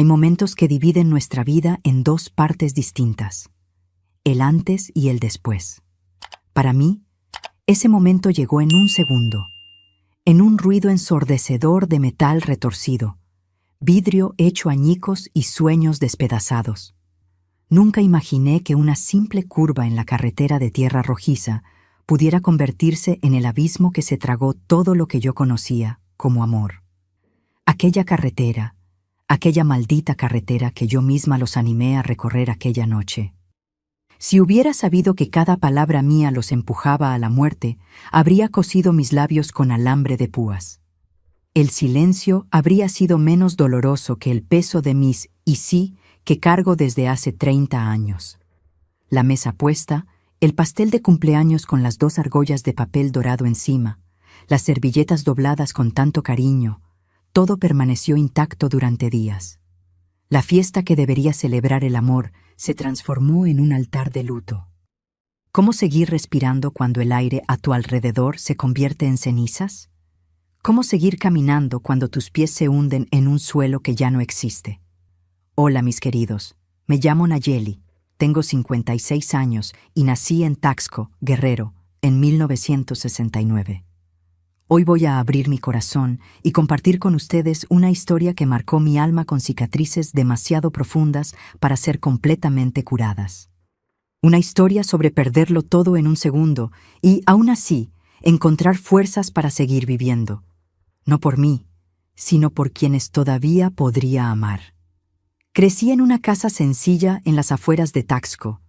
Hay momentos que dividen nuestra vida en dos partes distintas, el antes y el después. Para mí, ese momento llegó en un segundo, en un ruido ensordecedor de metal retorcido, vidrio hecho añicos y sueños despedazados. Nunca imaginé que una simple curva en la carretera de tierra rojiza pudiera convertirse en el abismo que se tragó todo lo que yo conocía como amor. Aquella carretera, aquella maldita carretera que yo misma los animé a recorrer aquella noche. Si hubiera sabido que cada palabra mía los empujaba a la muerte, habría cosido mis labios con alambre de púas. El silencio habría sido menos doloroso que el peso de mis y sí que cargo desde hace 30 años. La mesa puesta, el pastel de cumpleaños con las 2 argollas de papel dorado encima, las servilletas dobladas con tanto cariño, todo permaneció intacto durante días. La fiesta que debería celebrar el amor se transformó en un altar de luto. ¿Cómo seguir respirando cuando el aire a tu alrededor se convierte en cenizas? ¿Cómo seguir caminando cuando tus pies se hunden en un suelo que ya no existe? Hola, mis queridos. Me llamo Nayeli, tengo 56 años y nací en Taxco, Guerrero, en 1969. Hoy voy a abrir mi corazón y compartir con ustedes una historia que marcó mi alma con cicatrices demasiado profundas para ser completamente curadas. Una historia sobre perderlo todo en un segundo y, aún así, encontrar fuerzas para seguir viviendo. No por mí, sino por quienes todavía podría amar. Crecí en una casa sencilla en las afueras de Taxco,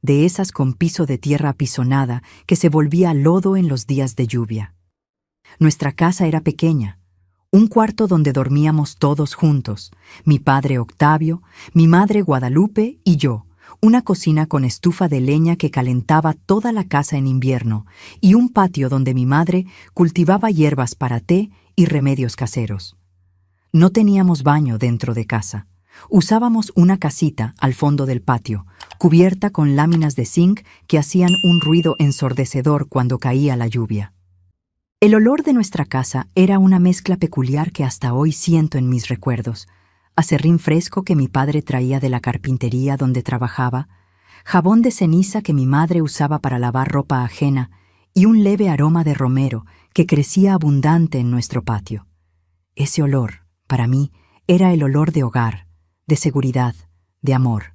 de esas con piso de tierra apisonada que se volvía lodo en los días de lluvia. Nuestra casa era pequeña, un cuarto donde dormíamos todos juntos, mi padre Octavio, mi madre Guadalupe y yo, una cocina con estufa de leña que calentaba toda la casa en invierno y un patio donde mi madre cultivaba hierbas para té y remedios caseros. No teníamos baño dentro de casa. Usábamos una casita al fondo del patio, cubierta con láminas de zinc que hacían un ruido ensordecedor cuando caía la lluvia. El olor de nuestra casa era una mezcla peculiar que hasta hoy siento en mis recuerdos. Aserrín fresco que mi padre traía de la carpintería donde trabajaba, jabón de ceniza que mi madre usaba para lavar ropa ajena y un leve aroma de romero que crecía abundante en nuestro patio. Ese olor, para mí, era el olor de hogar, de seguridad, de amor.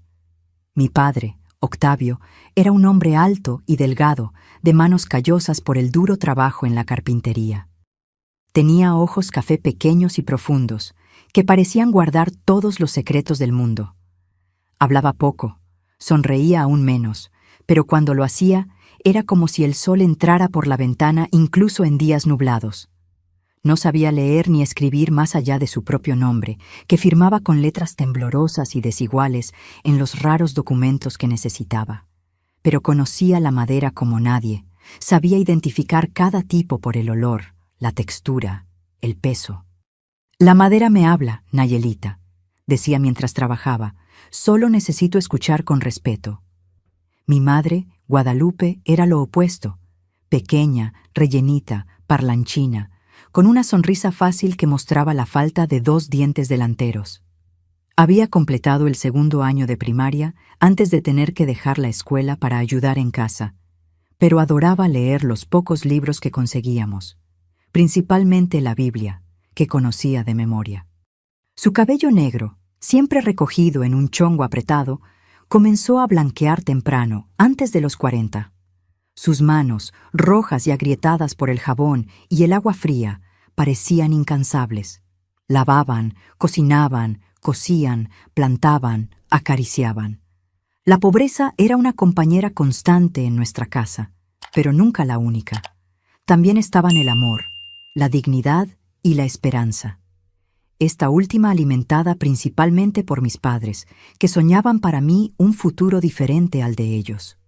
Mi padre, Octavio, era un hombre alto y delgado, de manos callosas por el duro trabajo en la carpintería. Tenía ojos café pequeños y profundos, que parecían guardar todos los secretos del mundo. Hablaba poco, sonreía aún menos, pero cuando lo hacía, era como si el sol entrara por la ventana incluso en días nublados. No sabía leer ni escribir más allá de su propio nombre, que firmaba con letras temblorosas y desiguales en los raros documentos que necesitaba. Pero conocía la madera como nadie, sabía identificar cada tipo por el olor, la textura, el peso. «La madera me habla, Nayelita», decía mientras trabajaba, «solo necesito escuchar con respeto». Mi madre, Guadalupe, era lo opuesto, pequeña, rellenita, parlanchina, con una sonrisa fácil que mostraba la falta de 2 dientes delanteros. Había completado el 2º año de primaria antes de tener que dejar la escuela para ayudar en casa, pero adoraba leer los pocos libros que conseguíamos, principalmente la Biblia, que conocía de memoria. Su cabello negro, siempre recogido en un chongo apretado, comenzó a blanquear temprano, antes de los 40. Sus manos, rojas y agrietadas por el jabón y el agua fría, parecían incansables. Lavaban, cocinaban, cosían, plantaban, acariciaban. La pobreza era una compañera constante en nuestra casa, pero nunca la única. También estaban el amor, la dignidad y la esperanza. Esta última alimentada principalmente por mis padres, que soñaban para mí un futuro diferente al de ellos.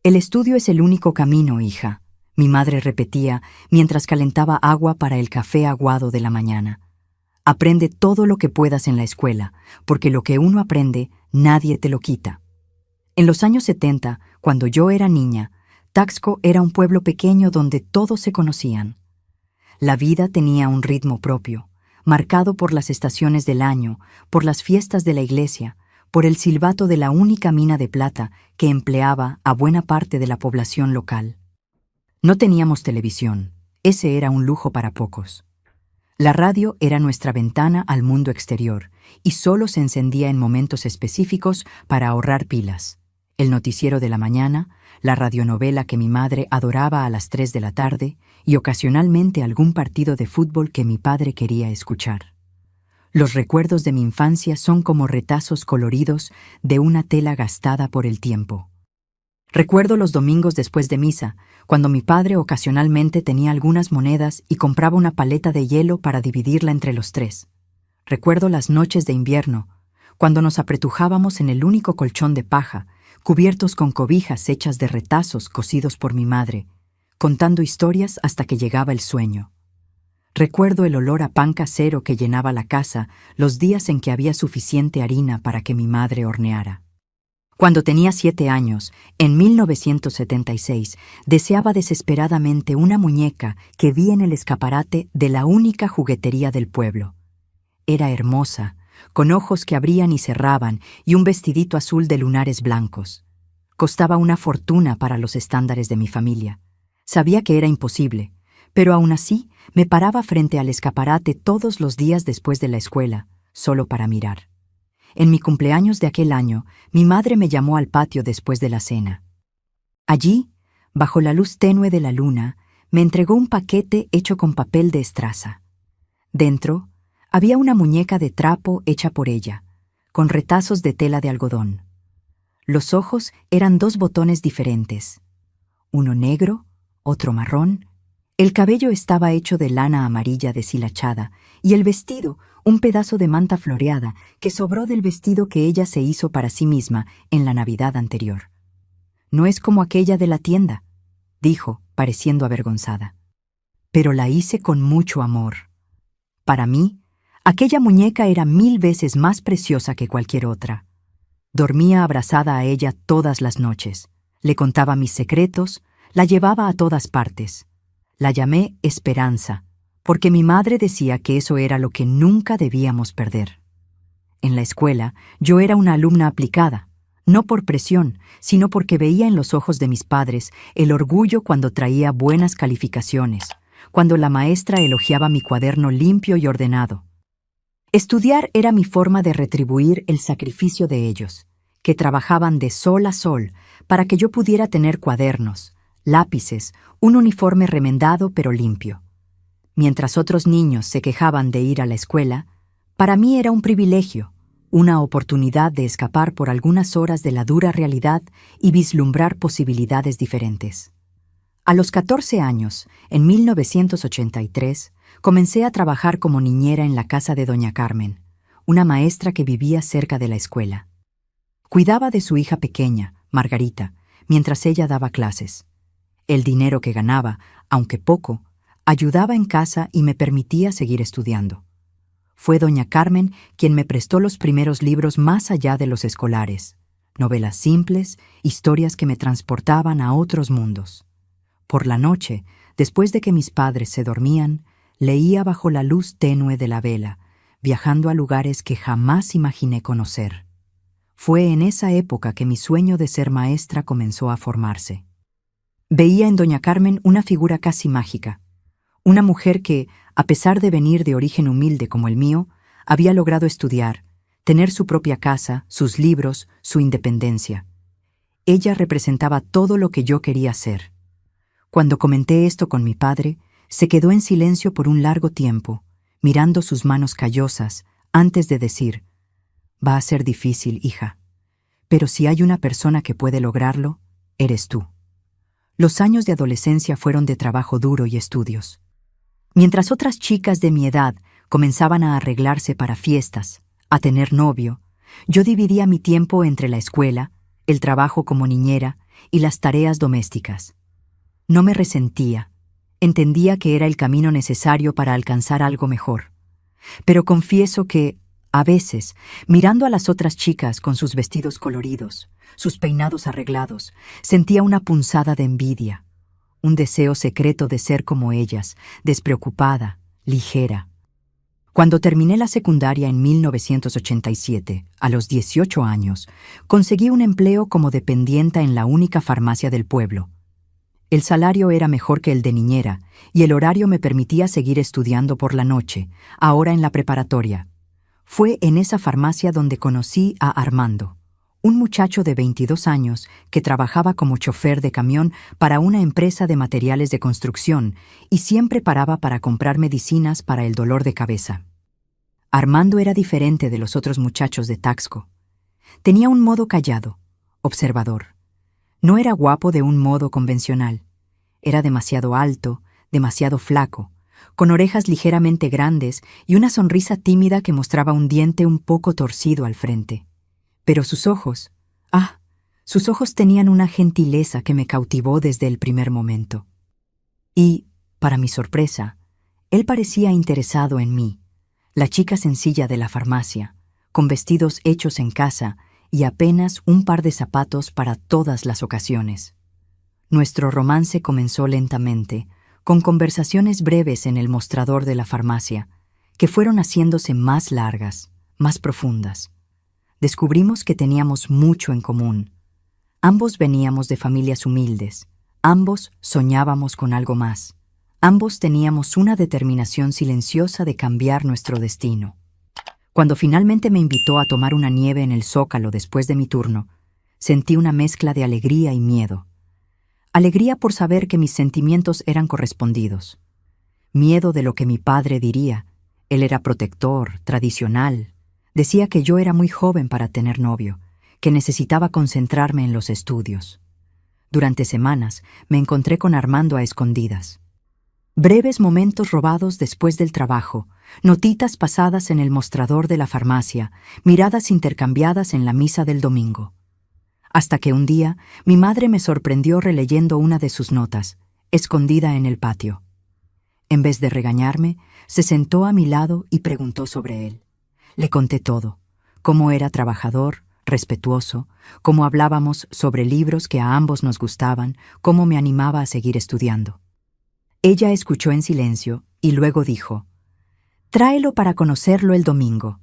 «El estudio es el único camino, hija», mi madre repetía mientras calentaba agua para el café aguado de la mañana. «Aprende todo lo que puedas en la escuela, porque lo que uno aprende, nadie te lo quita». En los años 70, cuando yo era niña, Taxco era un pueblo pequeño donde todos se conocían. La vida tenía un ritmo propio, marcado por las estaciones del año, por las fiestas de la iglesia, por el silbato de la única mina de plata que empleaba a buena parte de la población local. No teníamos televisión, ese era un lujo para pocos. La radio era nuestra ventana al mundo exterior y solo se encendía en momentos específicos para ahorrar pilas. El noticiero de la mañana, la radionovela que mi madre adoraba a las 3 de la tarde y ocasionalmente algún partido de fútbol que mi padre quería escuchar. Los recuerdos de mi infancia son como retazos coloridos de una tela gastada por el tiempo. Recuerdo los domingos después de misa, cuando mi padre ocasionalmente tenía algunas monedas y compraba una paleta de hielo para dividirla entre los tres. Recuerdo las noches de invierno, cuando nos apretujábamos en el único colchón de paja, cubiertos con cobijas hechas de retazos cosidos por mi madre, contando historias hasta que llegaba el sueño. Recuerdo el olor a pan casero que llenaba la casa los días en que había suficiente harina para que mi madre horneara. Cuando tenía 7 años, en 1976, deseaba desesperadamente una muñeca que vi en el escaparate de la única juguetería del pueblo. Era hermosa, con ojos que abrían y cerraban y un vestidito azul de lunares blancos. Costaba una fortuna para los estándares de mi familia. Sabía que era imposible, pero aún así me paraba frente al escaparate todos los días después de la escuela, solo para mirar. En mi cumpleaños de aquel año, mi madre me llamó al patio después de la cena. Allí, bajo la luz tenue de la luna, me entregó un paquete hecho con papel de estraza. Dentro, había una muñeca de trapo hecha por ella, con retazos de tela de algodón. Los ojos eran 2 botones diferentes, uno negro, otro marrón. El cabello estaba hecho de lana amarilla deshilachada y el vestido, un pedazo de manta floreada que sobró del vestido que ella se hizo para sí misma en la Navidad anterior. «No es como aquella de la tienda», dijo, pareciendo avergonzada. «Pero la hice con mucho amor. Para mí, aquella muñeca era 1000 veces más preciosa que cualquier otra. Dormía abrazada a ella todas las noches, le contaba mis secretos, la llevaba a todas partes. La llamé Esperanza, porque mi madre decía que eso era lo que nunca debíamos perder. En la escuela, yo era una alumna aplicada, no por presión, sino porque veía en los ojos de mis padres el orgullo cuando traía buenas calificaciones, cuando la maestra elogiaba mi cuaderno limpio y ordenado. Estudiar era mi forma de retribuir el sacrificio de ellos, que trabajaban de sol a sol para que yo pudiera tener cuadernos, lápices, un uniforme remendado pero limpio. Mientras otros niños se quejaban de ir a la escuela, para mí era un privilegio, una oportunidad de escapar por algunas horas de la dura realidad y vislumbrar posibilidades diferentes. A los 14 años, en 1983, comencé a trabajar como niñera en la casa de doña Carmen, una maestra que vivía cerca de la escuela. Cuidaba de su hija pequeña, Margarita, mientras ella daba clases. El dinero que ganaba, aunque poco, ayudaba en casa y me permitía seguir estudiando. Fue doña Carmen quien me prestó los primeros libros más allá de los escolares, novelas simples, historias que me transportaban a otros mundos. Por la noche, después de que mis padres se dormían, leía bajo la luz tenue de la vela, viajando a lugares que jamás imaginé conocer. Fue en esa época que mi sueño de ser maestra comenzó a formarse. Veía en doña Carmen una figura casi mágica, una mujer que, a pesar de venir de origen humilde como el mío, había logrado estudiar, tener su propia casa, sus libros, su independencia. Ella representaba todo lo que yo quería ser. Cuando comenté esto con mi padre, se quedó en silencio por un largo tiempo, mirando sus manos callosas, antes de decir: «Va a ser difícil, hija, pero si hay una persona que puede lograrlo, eres tú». Los años de adolescencia fueron de trabajo duro y estudios. Mientras otras chicas de mi edad comenzaban a arreglarse para fiestas, a tener novio, yo dividía mi tiempo entre la escuela, el trabajo como niñera y las tareas domésticas. No me resentía, entendía que era el camino necesario para alcanzar algo mejor. Pero confieso que, a veces, mirando a las otras chicas con sus vestidos coloridos, sus peinados arreglados, sentía una punzada de envidia, un deseo secreto de ser como ellas, despreocupada, ligera. Cuando terminé la secundaria en 1987, a los 18 años, conseguí un empleo como dependienta en la única farmacia del pueblo. El salario era mejor que el de niñera y el horario me permitía seguir estudiando por la noche, ahora en la preparatoria. Fue en esa farmacia donde conocí a Armando, un muchacho de 22 años que trabajaba como chofer de camión para una empresa de materiales de construcción y siempre paraba para comprar medicinas para el dolor de cabeza. Armando era diferente de los otros muchachos de Taxco. Tenía un modo callado, observador. No era guapo de un modo convencional. Era demasiado alto, demasiado flaco, con orejas ligeramente grandes y una sonrisa tímida que mostraba un diente un poco torcido al frente. Pero sus ojos, sus ojos tenían una gentileza que me cautivó desde el primer momento. Y, para mi sorpresa, él parecía interesado en mí, la chica sencilla de la farmacia, con vestidos hechos en casa y apenas un par de zapatos para todas las ocasiones. Nuestro romance comenzó lentamente, con conversaciones breves en el mostrador de la farmacia, que fueron haciéndose más largas, más profundas. Descubrimos que teníamos mucho en común. Ambos veníamos de familias humildes, ambos soñábamos con algo más, ambos teníamos una determinación silenciosa de cambiar nuestro destino. Cuando finalmente me invitó a tomar una nieve en el Zócalo después de mi turno, sentí una mezcla de alegría y miedo. Alegría por saber que mis sentimientos eran correspondidos. Miedo de lo que mi padre diría. Él era protector, tradicional. Decía que yo era muy joven para tener novio, que necesitaba concentrarme en los estudios. Durante semanas me encontré con Armando a escondidas. Breves momentos robados después del trabajo, notitas pasadas en el mostrador de la farmacia, miradas intercambiadas en la misa del domingo. Hasta que un día mi madre me sorprendió releyendo una de sus notas, escondida en el patio. En vez de regañarme, se sentó a mi lado y preguntó sobre él. Le conté todo, cómo era trabajador, respetuoso, cómo hablábamos sobre libros que a ambos nos gustaban, cómo me animaba a seguir estudiando. Ella escuchó en silencio y luego dijo: «Tráelo para conocerlo el domingo».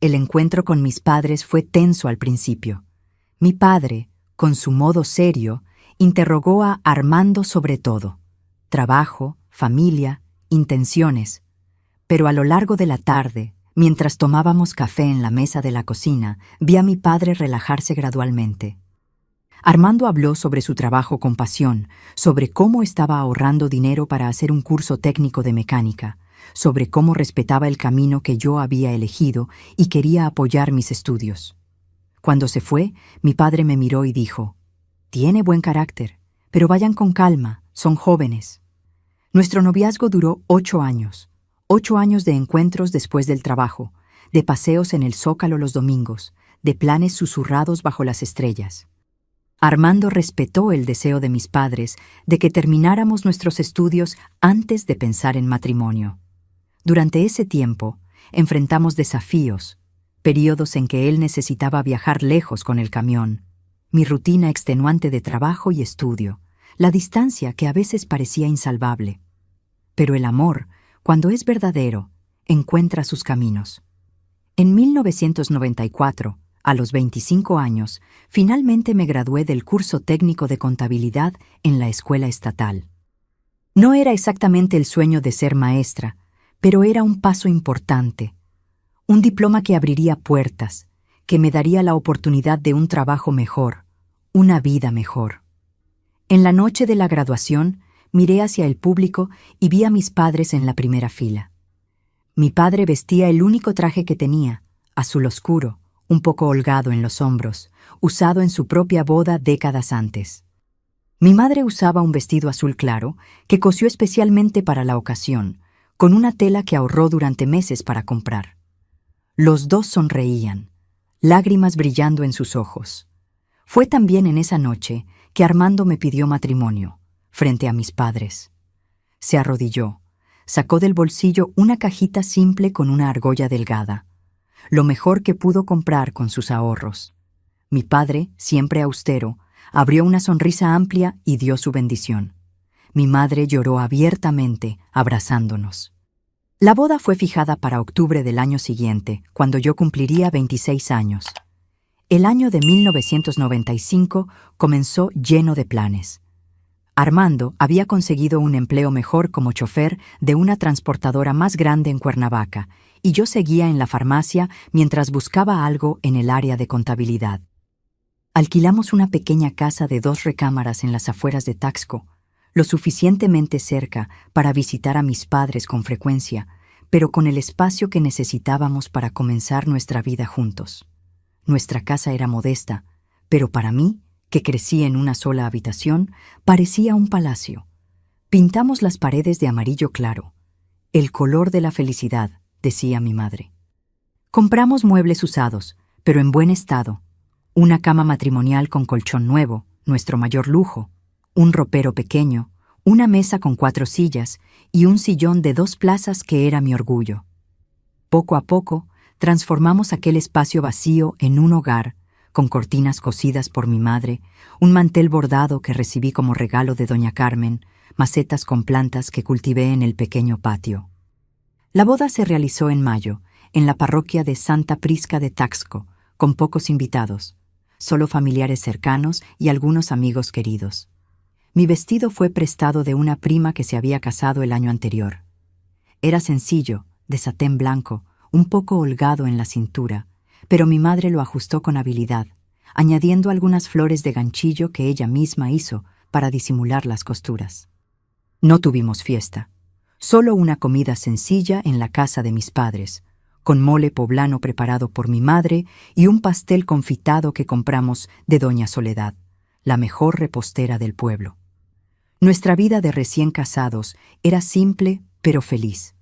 El encuentro con mis padres fue tenso al principio. Mi padre, con su modo serio, interrogó a Armando sobre todo: trabajo, familia, intenciones. Pero a lo largo de la tarde, mientras tomábamos café en la mesa de la cocina, vi a mi padre relajarse gradualmente. Armando habló sobre su trabajo con pasión, sobre cómo estaba ahorrando dinero para hacer un curso técnico de mecánica, sobre cómo respetaba el camino que yo había elegido y quería apoyar mis estudios. Cuando se fue, mi padre me miró y dijo: «Tiene buen carácter, pero vayan con calma, son jóvenes». Nuestro noviazgo duró 8 años. 8 años de encuentros después del trabajo, de paseos en el Zócalo los domingos, de planes susurrados bajo las estrellas. Armando respetó el deseo de mis padres de que termináramos nuestros estudios antes de pensar en matrimonio. Durante ese tiempo, enfrentamos desafíos, períodos en que él necesitaba viajar lejos con el camión, mi rutina extenuante de trabajo y estudio, la distancia que a veces parecía insalvable. Pero el amor, cuando es verdadero, encuentra sus caminos. En 1994, a los 25 años, finalmente me gradué del curso técnico de contabilidad en la escuela estatal. No era exactamente el sueño de ser maestra, pero era un paso importante. Un diploma que abriría puertas, que me daría la oportunidad de un trabajo mejor, una vida mejor. En la noche de la graduación, miré hacia el público y vi a mis padres en la primera fila. Mi padre vestía el único traje que tenía, azul oscuro, un poco holgado en los hombros, usado en su propia boda décadas antes. Mi madre usaba un vestido azul claro que cosió especialmente para la ocasión, con una tela que ahorró durante meses para comprar. Los dos sonreían, lágrimas brillando en sus ojos. Fue también en esa noche que Armando me pidió matrimonio, frente a mis padres. Se arrodilló, sacó del bolsillo una cajita simple con una argolla delgada, lo mejor que pudo comprar con sus ahorros. Mi padre, siempre austero, abrió una sonrisa amplia y dio su bendición. Mi madre lloró abiertamente, abrazándonos. La boda fue fijada para octubre del año siguiente, cuando yo cumpliría 26 años. El año de 1995 comenzó lleno de planes. Armando había conseguido un empleo mejor como chofer de una transportadora más grande en Cuernavaca, y yo seguía en la farmacia mientras buscaba algo en el área de contabilidad. Alquilamos una pequeña casa de 2 recámaras en las afueras de Taxco, lo suficientemente cerca para visitar a mis padres con frecuencia, pero con el espacio que necesitábamos para comenzar nuestra vida juntos. Nuestra casa era modesta, pero para mí, que crecí en una sola habitación, parecía un palacio. Pintamos las paredes de amarillo claro. El color de la felicidad, decía mi madre. Compramos muebles usados, pero en buen estado. Una cama matrimonial con colchón nuevo, nuestro mayor lujo, un ropero pequeño, una mesa con 4 sillas y un sillón de 2 plazas que era mi orgullo. Poco a poco, transformamos aquel espacio vacío en un hogar, con cortinas cosidas por mi madre, un mantel bordado que recibí como regalo de doña Carmen, macetas con plantas que cultivé en el pequeño patio. La boda se realizó en mayo, en la parroquia de Santa Prisca de Taxco, con pocos invitados, solo familiares cercanos y algunos amigos queridos. Mi vestido fue prestado de una prima que se había casado el año anterior. Era sencillo, de satén blanco, un poco holgado en la cintura, pero mi madre lo ajustó con habilidad, añadiendo algunas flores de ganchillo que ella misma hizo para disimular las costuras. No tuvimos fiesta, solo una comida sencilla en la casa de mis padres, con mole poblano preparado por mi madre y un pastel confitado que compramos de doña Soledad, la mejor repostera del pueblo. Nuestra vida de recién casados era simple pero feliz.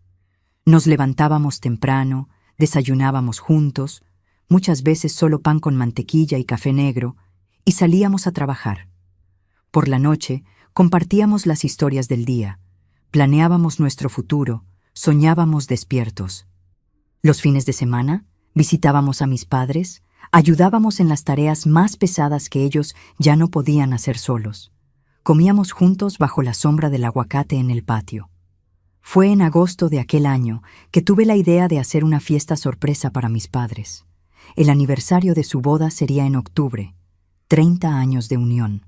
Nos levantábamos temprano, desayunábamos juntos, muchas veces solo pan con mantequilla y café negro, y salíamos a trabajar. Por la noche, compartíamos las historias del día, planeábamos nuestro futuro, soñábamos despiertos. Los fines de semana, visitábamos a mis padres, ayudábamos en las tareas más pesadas que ellos ya no podían hacer solos. Comíamos juntos bajo la sombra del aguacate en el patio. Fue en agosto de aquel año que tuve la idea de hacer una fiesta sorpresa para mis padres. El aniversario de su boda sería en octubre. 30 años de unión,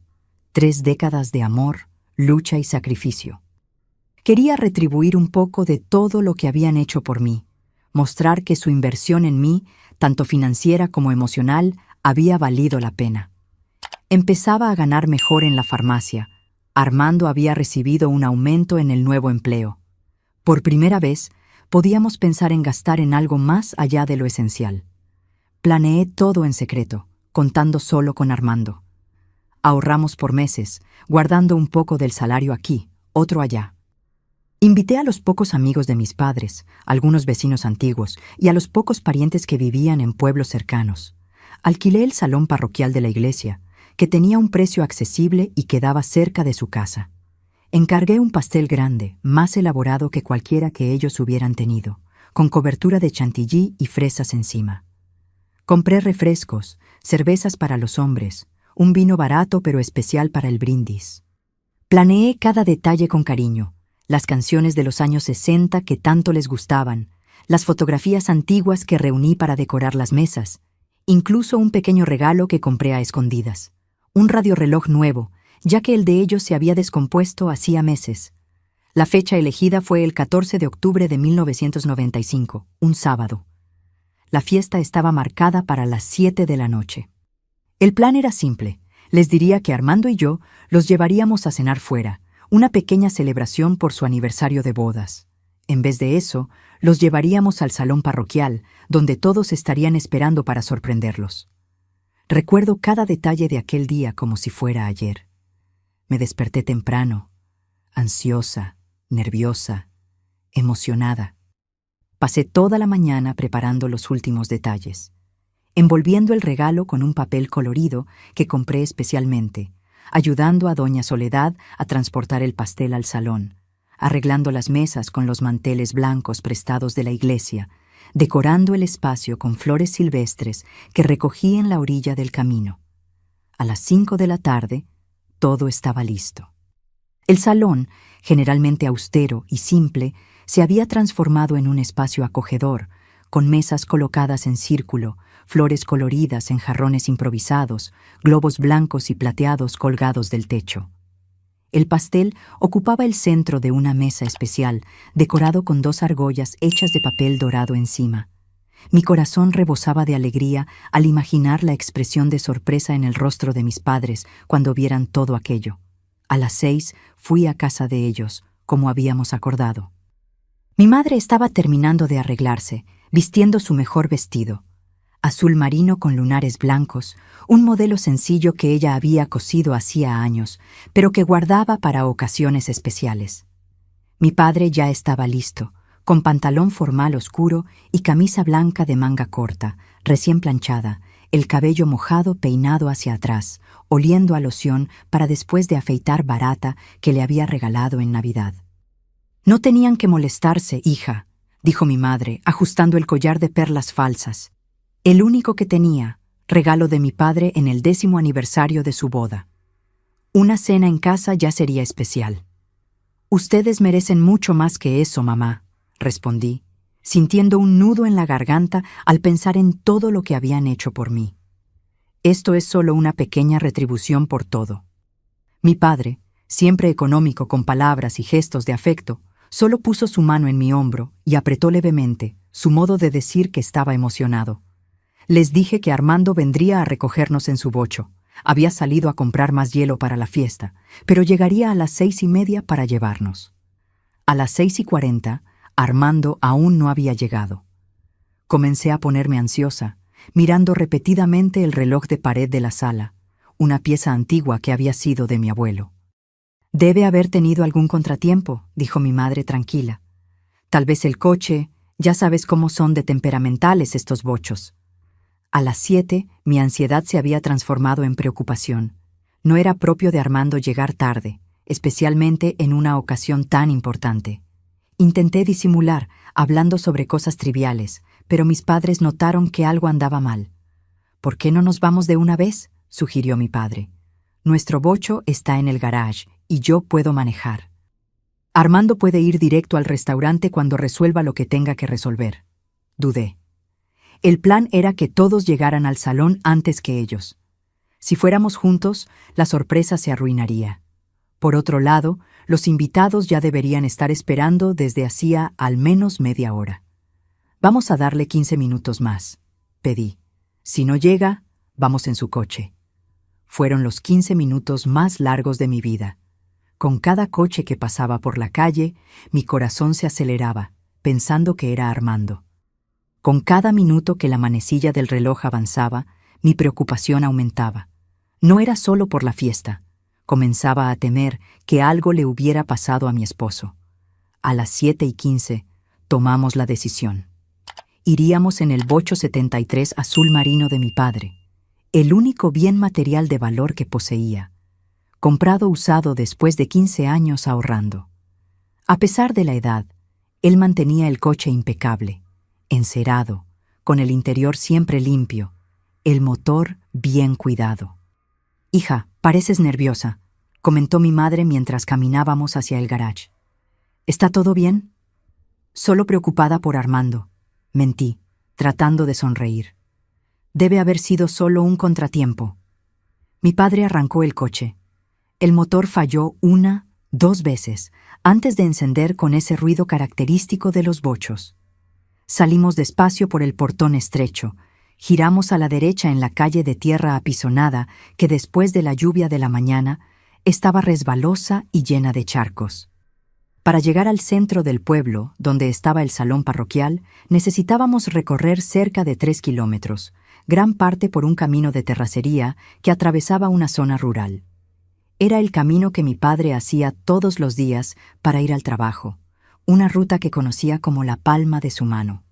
3 décadas de amor, lucha y sacrificio. Quería retribuir un poco de todo lo que habían hecho por mí, mostrar que su inversión en mí, tanto financiera como emocional, había valido la pena. Empezaba a ganar mejor en la farmacia. Armando había recibido un aumento en el nuevo empleo. Por primera vez, podíamos pensar en gastar en algo más allá de lo esencial. Planeé todo en secreto, contando solo con Armando. Ahorramos por meses, guardando un poco del salario aquí, otro allá. Invité a los pocos amigos de mis padres, algunos vecinos antiguos y a los pocos parientes que vivían en pueblos cercanos. Alquilé el salón parroquial de la iglesia, que tenía un precio accesible y quedaba cerca de su casa. Encargué un pastel grande, más elaborado que cualquiera que ellos hubieran tenido, con cobertura de chantilly y fresas encima. Compré refrescos, cervezas para los hombres, un vino barato pero especial para el brindis. Planeé cada detalle con cariño, las canciones de los años 60 que tanto les gustaban, las fotografías antiguas que reuní para decorar las mesas, incluso un pequeño regalo que compré a escondidas, un radiorreloj nuevo, ya que el de ellos se había descompuesto hacía meses. La fecha elegida fue el 14 de octubre de 1995, un sábado. La fiesta estaba marcada para las 7 de la noche. El plan era simple. Les diría que Armando y yo los llevaríamos a cenar fuera, una pequeña celebración por su aniversario de bodas. En vez de eso, los llevaríamos al salón parroquial, donde todos estarían esperando para sorprenderlos. Recuerdo cada detalle de aquel día como si fuera ayer. Me desperté temprano, ansiosa, nerviosa, emocionada. Pasé toda la mañana preparando los últimos detalles, envolviendo el regalo con un papel colorido que compré especialmente, ayudando a doña Soledad a transportar el pastel al salón, arreglando las mesas con los manteles blancos prestados de la iglesia, decorando el espacio con flores silvestres que recogí en la orilla del camino. A las 5 de la tarde, todo estaba listo. El salón, generalmente austero y simple, se había transformado en un espacio acogedor, con mesas colocadas en círculo, flores coloridas en jarrones improvisados, globos blancos y plateados colgados del techo. El pastel ocupaba el centro de una mesa especial, decorado con 2 argollas hechas de papel dorado encima. Mi corazón rebosaba de alegría al imaginar la expresión de sorpresa en el rostro de mis padres cuando vieran todo aquello. A las 6 fui a casa de ellos, como habíamos acordado. Mi madre estaba terminando de arreglarse, vistiendo su mejor vestido, azul marino con lunares blancos, un modelo sencillo que ella había cosido hacía años, pero que guardaba para ocasiones especiales. Mi padre ya estaba listo, con pantalón formal oscuro y camisa blanca de manga corta, recién planchada, el cabello mojado peinado hacia atrás, oliendo a loción para después de afeitar barata que le había regalado en Navidad. «No tenían que molestarse, hija», dijo mi madre, ajustando el collar de perlas falsas. «El único que tenía, regalo de mi padre en el 10º aniversario de su boda. Una cena en casa ya sería especial». «Ustedes merecen mucho más que eso, mamá», respondí, sintiendo un nudo en la garganta al pensar en todo lo que habían hecho por mí. «Esto es solo una pequeña retribución por todo». Mi padre, siempre económico con palabras y gestos de afecto, solo puso su mano en mi hombro y apretó levemente, su modo de decir que estaba emocionado. Les dije que Armando vendría a recogernos en su bocho. Había salido a comprar más hielo para la fiesta, pero llegaría a las 6:30 para llevarnos. A las 6:40, Armando aún no había llegado. Comencé a ponerme ansiosa, mirando repetidamente el reloj de pared de la sala, una pieza antigua que había sido de mi abuelo. «Debe haber tenido algún contratiempo», dijo mi madre tranquila. «Tal vez el coche, ya sabes cómo son de temperamentales estos bochos». A las 7, mi ansiedad se había transformado en preocupación. No era propio de Armando llegar tarde, especialmente en una ocasión tan importante. Intenté disimular, hablando sobre cosas triviales, pero mis padres notaron que algo andaba mal. «¿Por qué no nos vamos de una vez?», sugirió mi padre. «Nuestro bocho está en el garage y yo puedo manejar. Armando puede ir directo al restaurante cuando resuelva lo que tenga que resolver». Dudé. El plan era que todos llegaran al salón antes que ellos. Si fuéramos juntos, la sorpresa se arruinaría. Por otro lado, los invitados ya deberían estar esperando desde hacía al menos media hora. «Vamos a darle 15 minutos más», pedí. «Si no llega, vamos en su coche». Fueron los 15 minutos más largos de mi vida. Con cada coche que pasaba por la calle, mi corazón se aceleraba, pensando que era Armando. Con cada minuto que la manecilla del reloj avanzaba, mi preocupación aumentaba. No era solo por la fiesta. Comenzaba a temer que algo le hubiera pasado a mi esposo. A las 7:15, tomamos la decisión. Iríamos en el bocho 73 azul marino de mi padre, el único bien material de valor que poseía, comprado usado después de 15 años ahorrando. A pesar de la edad, él mantenía el coche impecable, encerado, con el interior siempre limpio, el motor bien cuidado. «Hija, pareces nerviosa», comentó mi madre mientras caminábamos hacia el garage. «¿Está todo bien?» «Solo preocupada por Armando», mentí, tratando de sonreír. «Debe haber sido solo un contratiempo». Mi padre arrancó el coche. El motor falló 1, 2 veces, antes de encender con ese ruido característico de los bochos. Salimos despacio por el portón estrecho, giramos a la derecha en la calle de tierra apisonada que después de la lluvia de la mañana estaba resbalosa y llena de charcos. Para llegar al centro del pueblo, donde estaba el salón parroquial, necesitábamos recorrer cerca de 3 kilómetros, gran parte por un camino de terracería que atravesaba una zona rural. Era el camino que mi padre hacía todos los días para ir al trabajo, una ruta que conocía como la palma de su mano.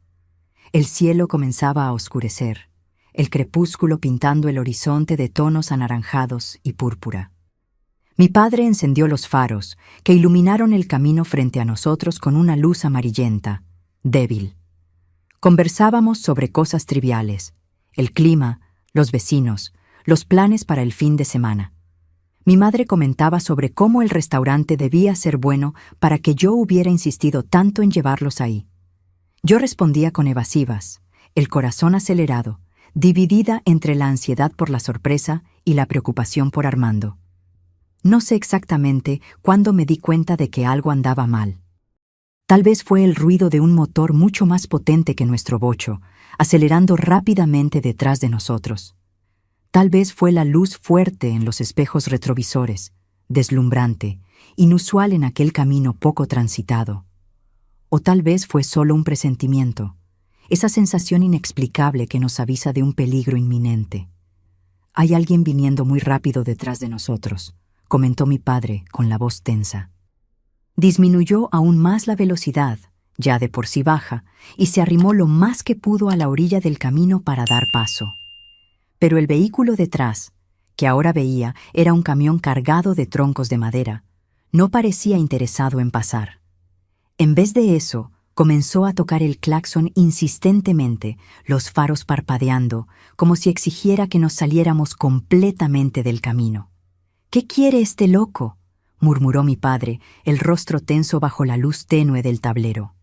El cielo comenzaba a oscurecer, el crepúsculo pintando el horizonte de tonos anaranjados y púrpura. Mi padre encendió los faros, que iluminaron el camino frente a nosotros con una luz amarillenta, débil. Conversábamos sobre cosas triviales, el clima, los vecinos, los planes para el fin de semana. Mi madre comentaba sobre cómo el restaurante debía ser bueno para que yo hubiera insistido tanto en llevarlos ahí. Yo respondía con evasivas, el corazón acelerado, dividida entre la ansiedad por la sorpresa y la preocupación por Armando. No sé exactamente cuándo me di cuenta de que algo andaba mal. Tal vez fue el ruido de un motor mucho más potente que nuestro bocho, acelerando rápidamente detrás de nosotros. Tal vez fue la luz fuerte en los espejos retrovisores, deslumbrante, inusual en aquel camino poco transitado. O tal vez fue solo un presentimiento, esa sensación inexplicable que nos avisa de un peligro inminente. «Hay alguien viniendo muy rápido detrás de nosotros», comentó mi padre con la voz tensa. Disminuyó aún más la velocidad, ya de por sí baja, y se arrimó lo más que pudo a la orilla del camino para dar paso. Pero el vehículo detrás, que ahora veía era un camión cargado de troncos de madera, no parecía interesado en pasar. En vez de eso, comenzó a tocar el claxon insistentemente, los faros parpadeando, como si exigiera que nos saliéramos completamente del camino. «¿Qué quiere este loco?», murmuró mi padre, el rostro tenso bajo la luz tenue del tablero.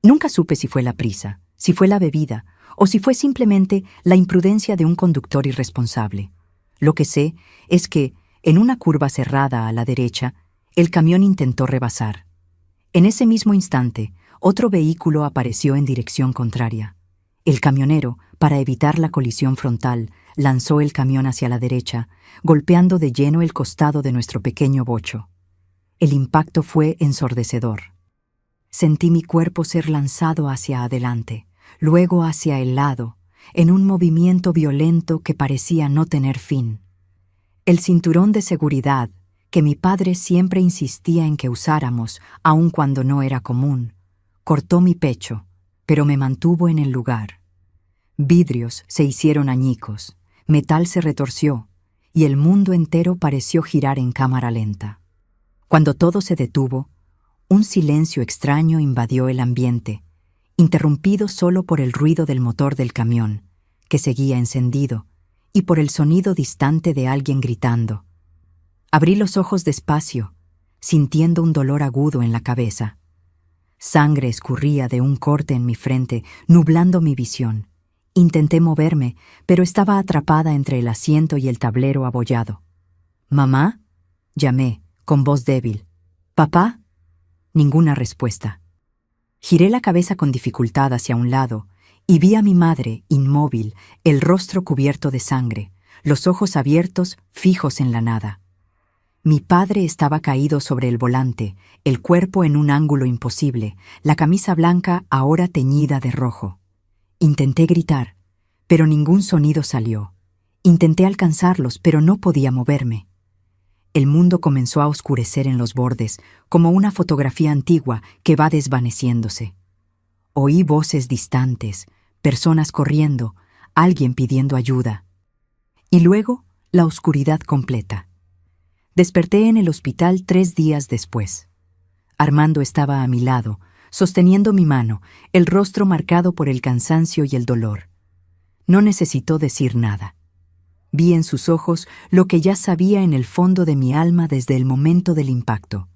Nunca supe si fue la prisa, si fue la bebida, o si fue simplemente la imprudencia de un conductor irresponsable. Lo que sé es que, en una curva cerrada a la derecha, el camión intentó rebasar. En ese mismo instante, otro vehículo apareció en dirección contraria. El camionero, para evitar la colisión frontal, lanzó el camión hacia la derecha, golpeando de lleno el costado de nuestro pequeño bocho. El impacto fue ensordecedor. Sentí mi cuerpo ser lanzado hacia adelante, luego hacia el lado, en un movimiento violento que parecía no tener fin. El cinturón de seguridad, que mi padre siempre insistía en que usáramos, aun cuando no era común, cortó mi pecho, pero me mantuvo en el lugar. Vidrios se hicieron añicos, metal se retorció, y el mundo entero pareció girar en cámara lenta. Cuando todo se detuvo, un silencio extraño invadió el ambiente, interrumpido solo por el ruido del motor del camión, que seguía encendido, y por el sonido distante de alguien gritando. Abrí los ojos despacio, sintiendo un dolor agudo en la cabeza. Sangre escurría de un corte en mi frente, nublando mi visión. Intenté moverme, pero estaba atrapada entre el asiento y el tablero abollado. «¿Mamá?», llamé, con voz débil. «¿Papá?». Ninguna respuesta. Giré la cabeza con dificultad hacia un lado y vi a mi madre, inmóvil, el rostro cubierto de sangre, los ojos abiertos, fijos en la nada. Mi padre estaba caído sobre el volante, el cuerpo en un ángulo imposible, la camisa blanca ahora teñida de rojo. Intenté gritar, pero ningún sonido salió. Intenté alcanzarlos, pero no podía moverme. El mundo comenzó a oscurecer en los bordes, como una fotografía antigua que va desvaneciéndose. Oí voces distantes, personas corriendo, alguien pidiendo ayuda. Y luego, la oscuridad completa. Desperté en el hospital 3 días después. Armando estaba a mi lado, sosteniendo mi mano, el rostro marcado por el cansancio y el dolor. No necesitó decir nada. Vi en sus ojos lo que ya sabía en el fondo de mi alma desde el momento del impacto.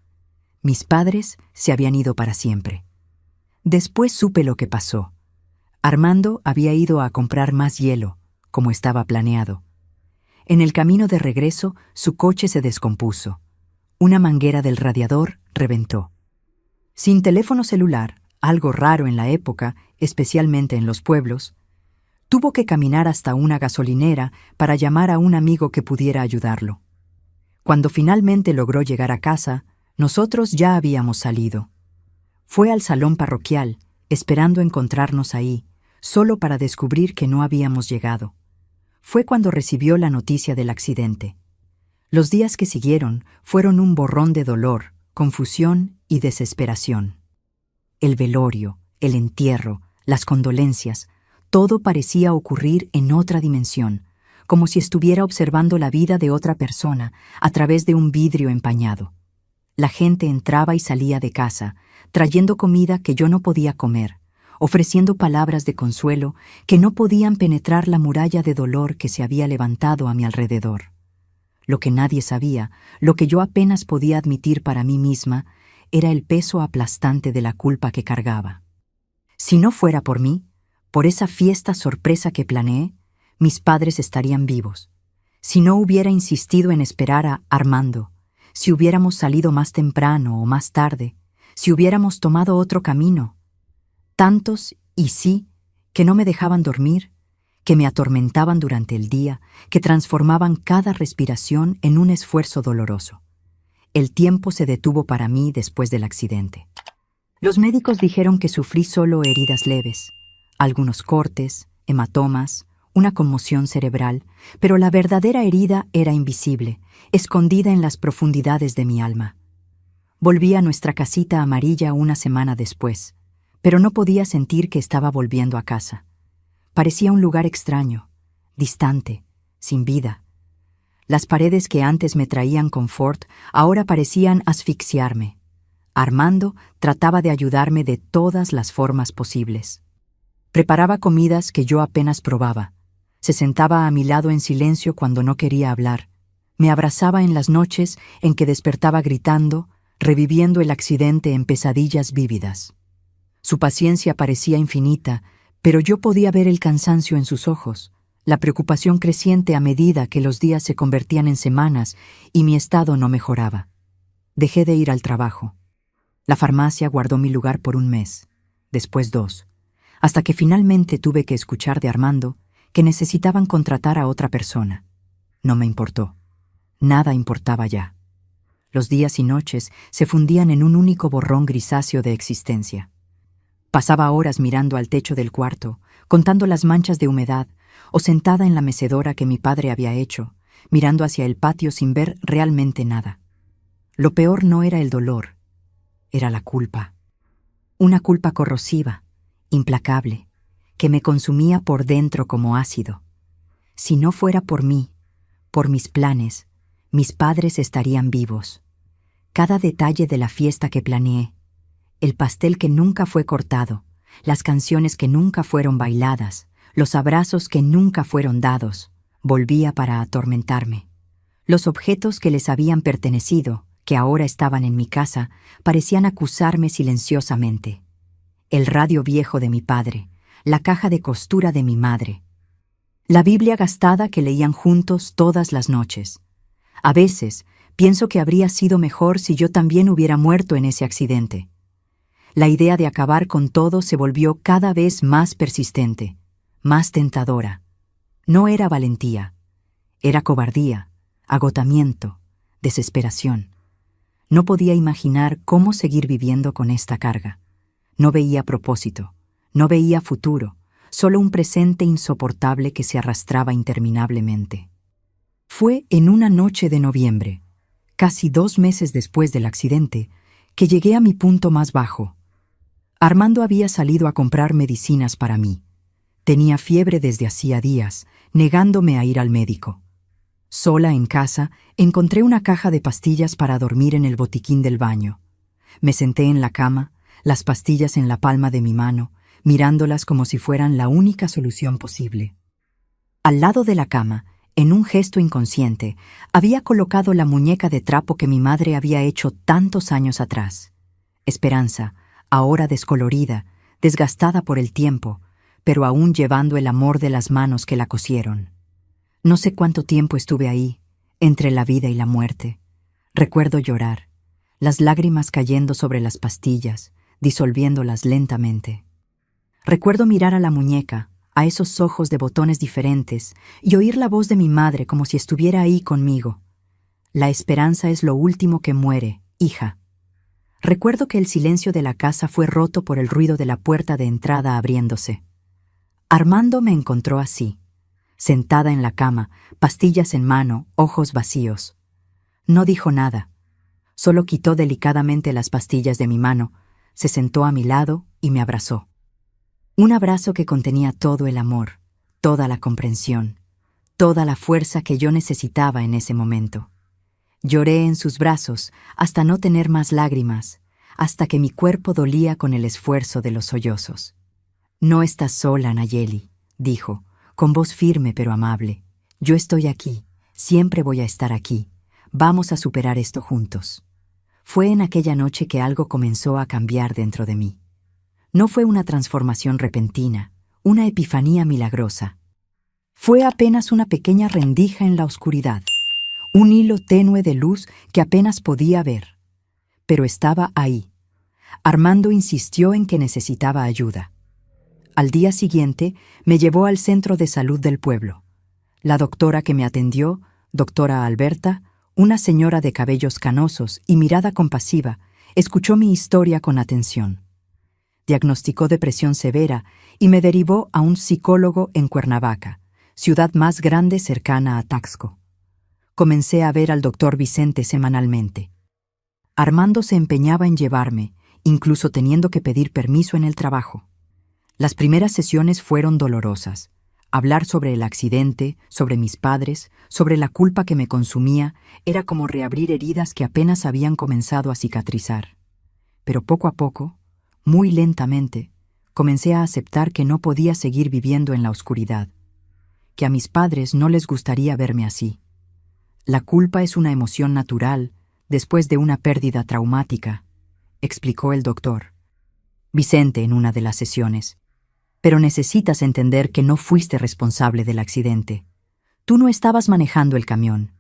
Mis padres se habían ido para siempre. Después supe lo que pasó. Armando había ido a comprar más hielo, como estaba planeado. En el camino de regreso, su coche se descompuso. Una manguera del radiador reventó. Sin teléfono celular, algo raro en la época, especialmente en los pueblos, tuvo que caminar hasta una gasolinera para llamar a un amigo que pudiera ayudarlo. Cuando finalmente logró llegar a casa, nosotros ya habíamos salido. Fue al salón parroquial, esperando encontrarnos ahí, solo para descubrir que no habíamos llegado. Fue cuando recibió la noticia del accidente. Los días que siguieron fueron un borrón de dolor, confusión y desesperación. El velorio, el entierro, las condolencias, todo parecía ocurrir en otra dimensión, como si estuviera observando la vida de otra persona a través de un vidrio empañado. La gente entraba y salía de casa, trayendo comida que yo no podía comer, ofreciendo palabras de consuelo que no podían penetrar la muralla de dolor que se había levantado a mi alrededor. Lo que nadie sabía, lo que yo apenas podía admitir para mí misma, era el peso aplastante de la culpa que cargaba. Si no fuera por mí, por esa fiesta sorpresa que planeé, mis padres estarían vivos. Si no hubiera insistido en esperar a Armando, si hubiéramos salido más temprano o más tarde, si hubiéramos tomado otro camino. Tantos y sí que no me dejaban dormir, que me atormentaban durante el día, que transformaban cada respiración en un esfuerzo doloroso. El tiempo se detuvo para mí después del accidente. Los médicos dijeron que sufrí solo heridas leves, algunos cortes, hematomas, una conmoción cerebral, pero la verdadera herida era invisible, escondida en las profundidades de mi alma. Volví a nuestra casita amarilla una semana después, pero no podía sentir que estaba volviendo a casa. Parecía un lugar extraño, distante, sin vida. Las paredes que antes me traían confort ahora parecían asfixiarme. Armando trataba de ayudarme de todas las formas posibles. Preparaba comidas que yo apenas probaba. Se sentaba a mi lado en silencio cuando no quería hablar. Me abrazaba en las noches en que despertaba gritando, reviviendo el accidente en pesadillas vívidas. Su paciencia parecía infinita, pero yo podía ver el cansancio en sus ojos, la preocupación creciente a medida que los días se convertían en semanas y mi estado no mejoraba. Dejé de ir al trabajo. La farmacia guardó mi lugar por un mes, después 2, hasta que finalmente tuve que escuchar de Armando que necesitaban contratar a otra persona. No me importó. Nada importaba ya. Los días y noches se fundían en un único borrón grisáceo de existencia. Pasaba horas mirando al techo del cuarto, contando las manchas de humedad, o sentada en la mecedora que mi padre había hecho, mirando hacia el patio sin ver realmente nada. Lo peor no era el dolor, era la culpa. Una culpa corrosiva, implacable, que me consumía por dentro como ácido. Si no fuera por mí, por mis planes, mis padres estarían vivos. Cada detalle de la fiesta que planeé, el pastel que nunca fue cortado, las canciones que nunca fueron bailadas, los abrazos que nunca fueron dados, volvía para atormentarme. Los objetos que les habían pertenecido, que ahora estaban en mi casa, parecían acusarme silenciosamente. El radio viejo de mi padre, la caja de costura de mi madre, la Biblia gastada que leían juntos todas las noches. A veces, pienso que habría sido mejor si yo también hubiera muerto en ese accidente. La idea de acabar con todo se volvió cada vez más persistente, más tentadora. No era valentía, era cobardía, agotamiento, desesperación. No podía imaginar cómo seguir viviendo con esta carga. No veía propósito, no veía futuro, solo un presente insoportable que se arrastraba interminablemente. Fue en una noche de noviembre, casi 2 meses después del accidente, que llegué a mi punto más bajo. Armando había salido a comprar medicinas para mí. Tenía fiebre desde hacía días, negándome a ir al médico. Sola en casa, encontré una caja de pastillas para dormir en el botiquín del baño. Me senté en la cama, las pastillas en la palma de mi mano, mirándolas como si fueran la única solución posible. Al lado de la cama, en un gesto inconsciente, había colocado la muñeca de trapo que mi madre había hecho tantos años atrás. Esperanza, ahora descolorida, desgastada por el tiempo, pero aún llevando el amor de las manos que la cosieron. No sé cuánto tiempo estuve ahí, entre la vida y la muerte. Recuerdo llorar, las lágrimas cayendo sobre las pastillas, disolviéndolas lentamente. Recuerdo mirar a la muñeca, a esos ojos de botones diferentes, y oír la voz de mi madre como si estuviera ahí conmigo. La esperanza es lo último que muere, hija. Recuerdo que el silencio de la casa fue roto por el ruido de la puerta de entrada abriéndose. Armando me encontró así, sentada en la cama, pastillas en mano, ojos vacíos. No dijo nada, solo quitó delicadamente las pastillas de mi mano, se sentó a mi lado y me abrazó. Un abrazo que contenía todo el amor, toda la comprensión, toda la fuerza que yo necesitaba en ese momento. Lloré en sus brazos hasta no tener más lágrimas, hasta que mi cuerpo dolía con el esfuerzo de los sollozos. «No estás sola, Nayeli», dijo, con voz firme pero amable. «Yo estoy aquí, Siempre voy a estar aquí. Vamos a superar esto juntos. Fue en aquella noche que algo comenzó a cambiar dentro de mí. No fue una transformación repentina, una epifanía milagrosa. Fue apenas una pequeña rendija en la oscuridad, un hilo tenue de luz que apenas podía ver. Pero estaba ahí. Armando insistió en que necesitaba ayuda. Al día siguiente, me llevó al centro de salud del pueblo. La doctora que me atendió, doctora Alberta, una señora de cabellos canosos y mirada compasiva, escuchó mi historia con atención. Diagnosticó depresión severa y me derivó a un psicólogo en Cuernavaca, ciudad más grande cercana a Taxco. Comencé a ver al doctor Vicente semanalmente. Armando se empeñaba en llevarme, incluso teniendo que pedir permiso en el trabajo. Las primeras sesiones fueron dolorosas. Hablar sobre el accidente, sobre mis padres, sobre la culpa que me consumía, era como reabrir heridas que apenas habían comenzado a cicatrizar. Pero poco a poco, muy lentamente, comencé a aceptar que no podía seguir viviendo en la oscuridad, que a mis padres no les gustaría verme así. La culpa es una emoción natural después de una pérdida traumática, explicó el doctor Vicente en una de las sesiones. Pero necesitas entender que no fuiste responsable del accidente. Tú no estabas manejando el camión.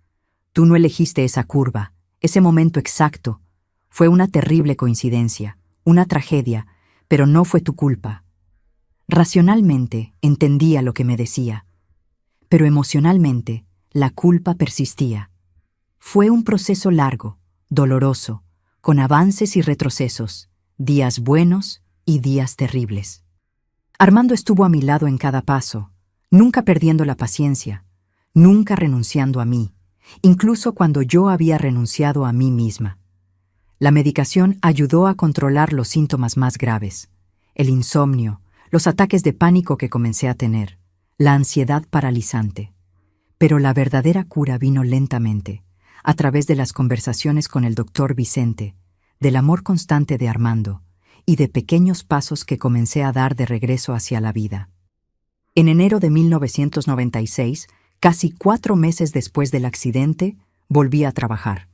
Tú no elegiste esa curva, ese momento exacto. Fue una terrible coincidencia, una tragedia, pero no fue tu culpa. Racionalmente entendía lo que me decía, pero emocionalmente la culpa persistía. Fue un proceso largo, doloroso, con avances y retrocesos, días buenos y días terribles. Armando estuvo a mi lado en cada paso, nunca perdiendo la paciencia, nunca renunciando a mí, incluso cuando yo había renunciado a mí misma. La medicación ayudó a controlar los síntomas más graves, el insomnio, los ataques de pánico que comencé a tener, la ansiedad paralizante. Pero la verdadera cura vino lentamente, a través de las conversaciones con el doctor Vicente, del amor constante de Armando, y de pequeños pasos que comencé a dar de regreso hacia la vida. En enero de 1996, casi 4 meses después del accidente, volví a trabajar.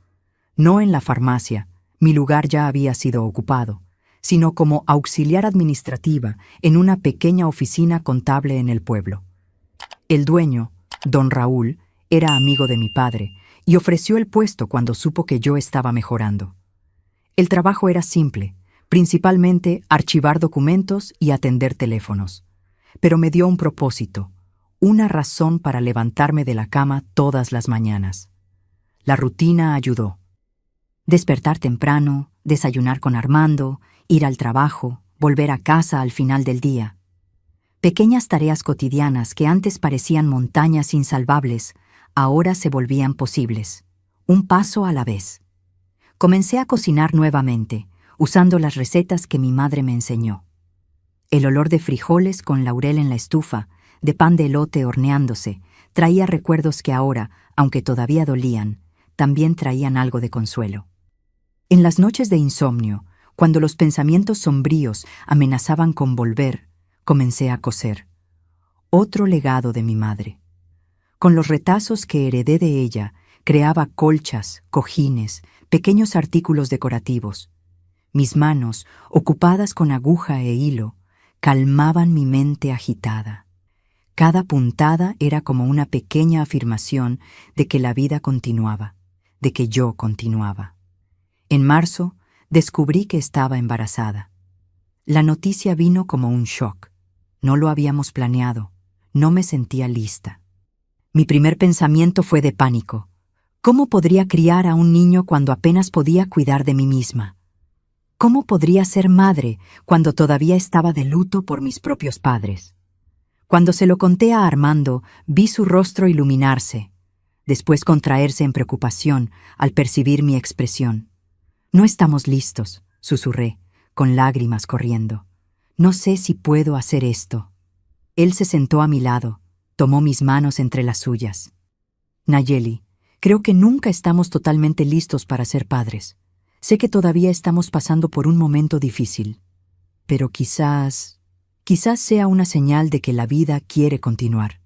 No en la farmacia, mi lugar ya había sido ocupado, sino como auxiliar administrativa en una pequeña oficina contable en el pueblo. El dueño, don Raúl, era amigo de mi padre y ofreció el puesto cuando supo que yo estaba mejorando. El trabajo era simple, principalmente archivar documentos y atender teléfonos. Pero me dio un propósito, una razón para levantarme de la cama todas las mañanas. La rutina ayudó. Despertar temprano, desayunar con Armando, ir al trabajo, volver a casa al final del día. Pequeñas tareas cotidianas que antes parecían montañas insalvables, ahora se volvían posibles, un paso a la vez. Comencé a cocinar nuevamente, usando las recetas que mi madre me enseñó. El olor de frijoles con laurel en la estufa, de pan de elote horneándose, traía recuerdos que ahora, aunque todavía dolían, también traían algo de consuelo. En las noches de insomnio, cuando los pensamientos sombríos amenazaban con volver, comencé a coser. Otro legado de mi madre. Con los retazos que heredé de ella, creaba colchas, cojines, pequeños artículos decorativos. Mis manos, ocupadas con aguja e hilo, calmaban mi mente agitada. Cada puntada era como una pequeña afirmación de que la vida continuaba, de que yo continuaba. En marzo, descubrí que estaba embarazada. La noticia vino como un shock. No lo habíamos planeado. No me sentía lista. Mi primer pensamiento fue de pánico. ¿Cómo podría criar a un niño cuando apenas podía cuidar de mí misma? ¿Cómo podría ser madre cuando todavía estaba de luto por mis propios padres? Cuando se lo conté a Armando, vi su rostro iluminarse, después contraerse en preocupación al percibir mi expresión. «No estamos listos», susurré, con lágrimas corriendo. «No sé si puedo hacer esto». Él se sentó a mi lado, tomó mis manos entre las suyas. «Nayeli, creo que nunca estamos totalmente listos para ser padres. Sé que todavía estamos pasando por un momento difícil, pero quizás sea una señal de que la vida quiere continuar,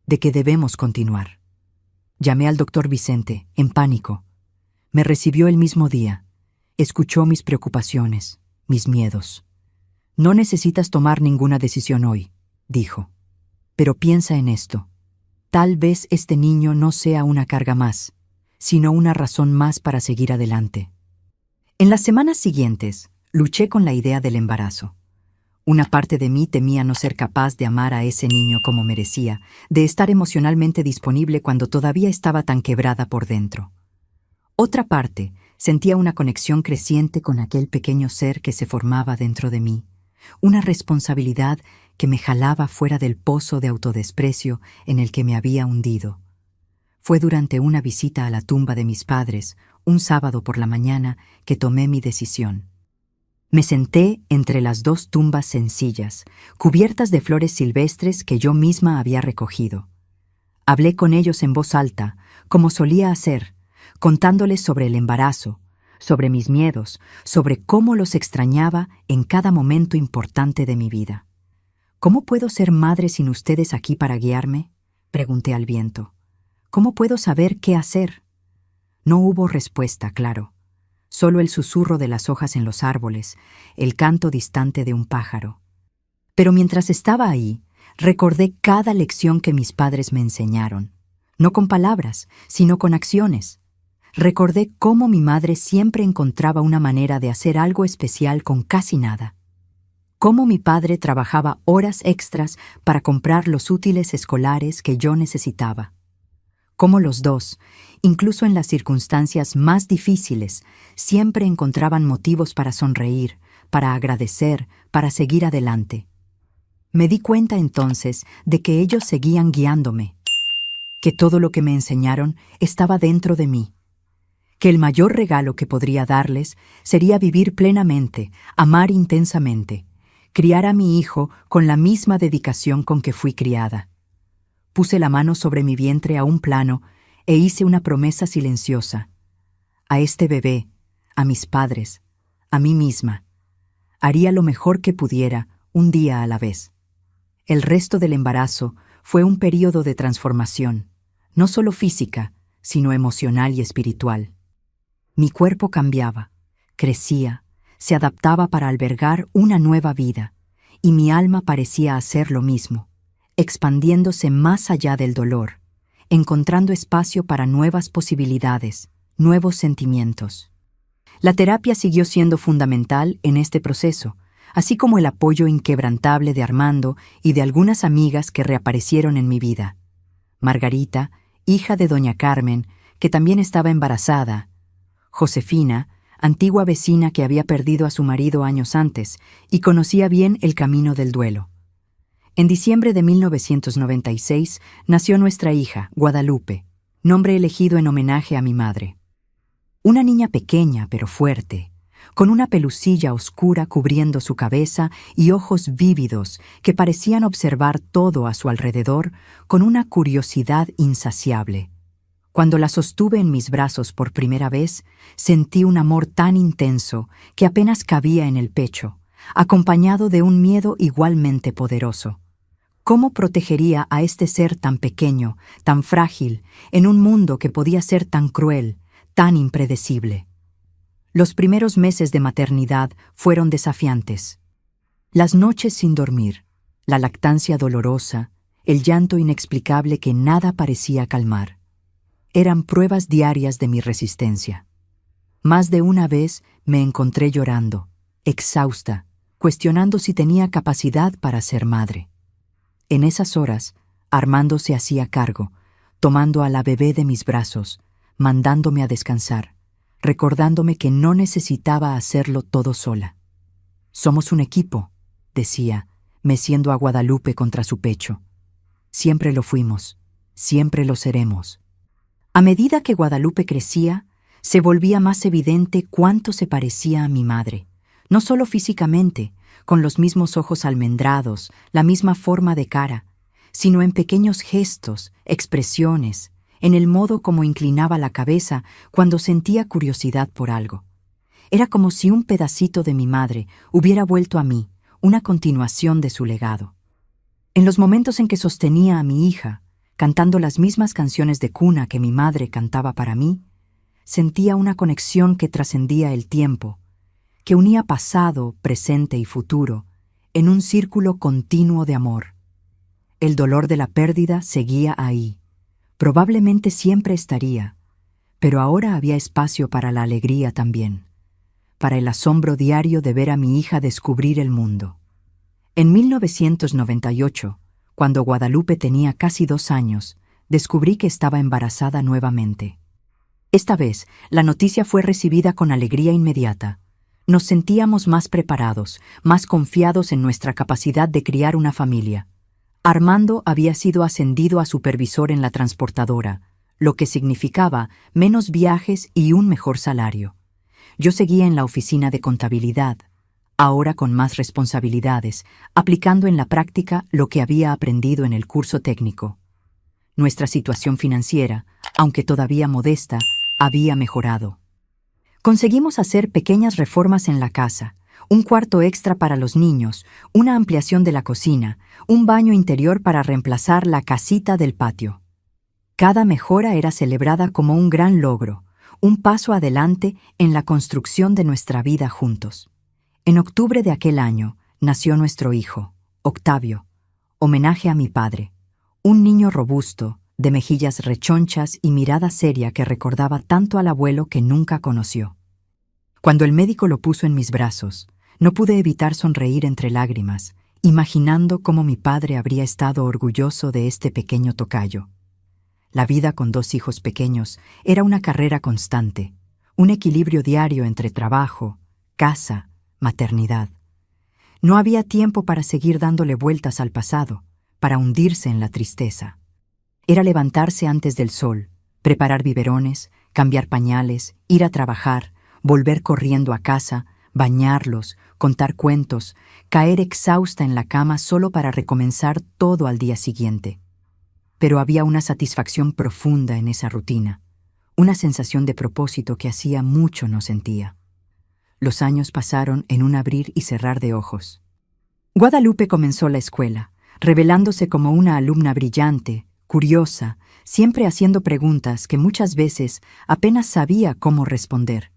de que debemos continuar». Llamé al doctor Vicente, en pánico. Me recibió el mismo día. Escuchó mis preocupaciones, mis miedos. No necesitas tomar ninguna decisión hoy, dijo. Pero piensa en esto. Tal vez este niño no sea una carga más, sino una razón más para seguir adelante. En las semanas siguientes, luché con la idea del embarazo. Una parte de mí temía no ser capaz de amar a ese niño como merecía, de estar emocionalmente disponible cuando todavía estaba tan quebrada por dentro. Otra parte sentía una conexión creciente con aquel pequeño ser que se formaba dentro de mí, una responsabilidad que me jalaba fuera del pozo de autodesprecio en el que me había hundido. Fue durante una visita a la tumba de mis padres, un sábado por la mañana, que tomé mi decisión. Me senté entre las dos tumbas sencillas, cubiertas de flores silvestres que yo misma había recogido. Hablé con ellos en voz alta, como solía hacer, contándoles sobre el embarazo, sobre mis miedos, sobre cómo los extrañaba en cada momento importante de mi vida. ¿Cómo puedo ser madre sin ustedes aquí para guiarme?, pregunté al viento. ¿Cómo puedo saber qué hacer? No hubo respuesta, claro. Solo el susurro de las hojas en los árboles, el canto distante de un pájaro. Pero mientras estaba ahí, recordé cada lección que mis padres me enseñaron. No con palabras, sino con acciones. Recordé cómo mi madre siempre encontraba una manera de hacer algo especial con casi nada. Cómo mi padre trabajaba horas extras para comprar los útiles escolares que yo necesitaba. Cómo los dos, incluso en las circunstancias más difíciles, siempre encontraban motivos para sonreír, para agradecer, para seguir adelante. Me di cuenta entonces de que ellos seguían guiándome, que todo lo que me enseñaron estaba dentro de mí, que el mayor regalo que podría darles sería vivir plenamente, amar intensamente, criar a mi hijo con la misma dedicación con que fui criada. Puse la mano sobre mi vientre a un plano e hice una promesa silenciosa. A este bebé, a mis padres, a mí misma, haría lo mejor que pudiera, un día a la vez. El resto del embarazo fue un período de transformación, no solo física, sino emocional y espiritual. Mi cuerpo cambiaba, crecía, se adaptaba para albergar una nueva vida, y mi alma parecía hacer lo mismo, expandiéndose más allá del dolor, encontrando espacio para nuevas posibilidades, nuevos sentimientos. La terapia siguió siendo fundamental en este proceso, así como el apoyo inquebrantable de Armando y de algunas amigas que reaparecieron en mi vida. Margarita, hija de doña Carmen, que también estaba embarazada; Josefina, antigua vecina que había perdido a su marido años antes y conocía bien el camino del duelo. En diciembre de 1996 nació nuestra hija, Guadalupe, nombre elegido en homenaje a mi madre. Una niña pequeña pero fuerte, con una pelusilla oscura cubriendo su cabeza y ojos vívidos que parecían observar todo a su alrededor con una curiosidad insaciable. Cuando la sostuve en mis brazos por primera vez, sentí un amor tan intenso que apenas cabía en el pecho, acompañado de un miedo igualmente poderoso. ¿Cómo protegería a este ser tan pequeño, tan frágil, en un mundo que podía ser tan cruel, tan impredecible? Los primeros meses de maternidad fueron desafiantes. Las noches sin dormir, la lactancia dolorosa, el llanto inexplicable que nada parecía calmar. Eran pruebas diarias de mi resistencia. Más de una vez me encontré llorando, exhausta, cuestionando si tenía capacidad para ser madre. En esas horas, Armando se hacía cargo, tomando a la bebé de mis brazos, mandándome a descansar, recordándome que no necesitaba hacerlo todo sola. «Somos un equipo», decía, meciendo a Guadalupe contra su pecho. «Siempre lo fuimos, siempre lo seremos». A medida que Guadalupe crecía, se volvía más evidente cuánto se parecía a mi madre, no solo físicamente, con los mismos ojos almendrados, la misma forma de cara, sino en pequeños gestos, expresiones, en el modo como inclinaba la cabeza cuando sentía curiosidad por algo. Era como si un pedacito de mi madre hubiera vuelto a mí, una continuación de su legado. En los momentos en que sostenía a mi hija, cantando las mismas canciones de cuna que mi madre cantaba para mí, sentía una conexión que trascendía el tiempo, que unía pasado, presente y futuro en un círculo continuo de amor. El dolor de la pérdida seguía ahí, probablemente siempre estaría, pero ahora había espacio para la alegría también, para el asombro diario de ver a mi hija descubrir el mundo. En 1998, cuando Guadalupe tenía casi 2 años, descubrí que estaba embarazada nuevamente. Esta vez, la noticia fue recibida con alegría inmediata. Nos sentíamos más preparados, más confiados en nuestra capacidad de criar una familia. Armando había sido ascendido a supervisor en la transportadora, lo que significaba menos viajes y un mejor salario. Yo seguía en la oficina de contabilidad, ahora con más responsabilidades, aplicando en la práctica lo que había aprendido en el curso técnico. Nuestra situación financiera, aunque todavía modesta, había mejorado. Conseguimos hacer pequeñas reformas en la casa, un cuarto extra para los niños, una ampliación de la cocina, un baño interior para reemplazar la casita del patio. Cada mejora era celebrada como un gran logro, un paso adelante en la construcción de nuestra vida juntos. En octubre de aquel año nació nuestro hijo, Octavio, homenaje a mi padre, un niño robusto, de mejillas rechonchas y mirada seria que recordaba tanto al abuelo que nunca conoció. Cuando el médico lo puso en mis brazos, no pude evitar sonreír entre lágrimas, imaginando cómo mi padre habría estado orgulloso de este pequeño tocayo. La vida con 2 hijos pequeños era una carrera constante, un equilibrio diario entre trabajo, casa, maternidad. No había tiempo para seguir dándole vueltas al pasado, para hundirse en la tristeza. Era levantarse antes del sol, preparar biberones, cambiar pañales, ir a trabajar, volver corriendo a casa, bañarlos, contar cuentos, caer exhausta en la cama solo para recomenzar todo al día siguiente. Pero había una satisfacción profunda en esa rutina, una sensación de propósito que hacía mucho no sentía. Los años pasaron en un abrir y cerrar de ojos. Guadalupe comenzó la escuela, revelándose como una alumna brillante, curiosa, siempre haciendo preguntas que muchas veces apenas sabía cómo responder.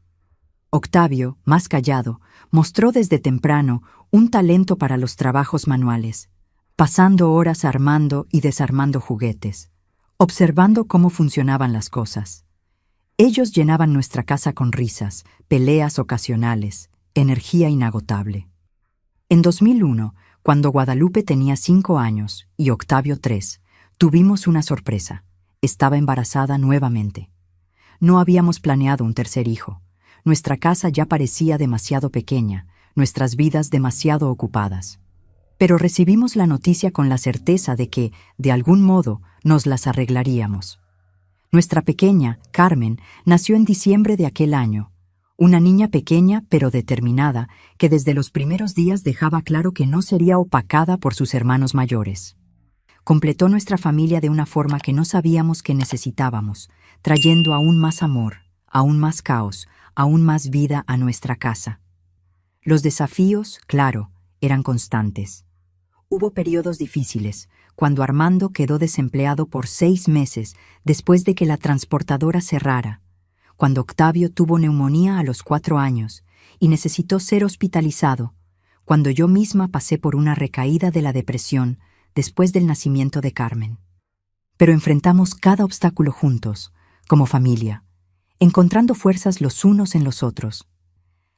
Octavio, más callado, mostró desde temprano un talento para los trabajos manuales, pasando horas armando y desarmando juguetes, observando cómo funcionaban las cosas. Ellos llenaban nuestra casa con risas, peleas ocasionales, energía inagotable. En 2001, cuando Guadalupe tenía 5 años y Octavio 3, tuvimos una sorpresa. Estaba embarazada nuevamente. No habíamos planeado un tercer hijo. Nuestra casa ya parecía demasiado pequeña, nuestras vidas demasiado ocupadas. Pero recibimos la noticia con la certeza de que, de algún modo, nos las arreglaríamos. Nuestra pequeña, Carmen, nació en diciembre de aquel año. Una niña pequeña pero determinada que desde los primeros días dejaba claro que no sería opacada por sus hermanos mayores. Completó nuestra familia de una forma que no sabíamos que necesitábamos, trayendo aún más amor, aún más caos, aún más vida a nuestra casa. Los desafíos, claro, eran constantes. Hubo periodos difíciles, cuando Armando quedó desempleado por 6 meses después de que la transportadora cerrara, cuando Octavio tuvo neumonía a los 4 años y necesitó ser hospitalizado, cuando yo misma pasé por una recaída de la depresión después del nacimiento de Carmen. Pero enfrentamos cada obstáculo juntos, como familia, encontrando fuerzas los unos en los otros.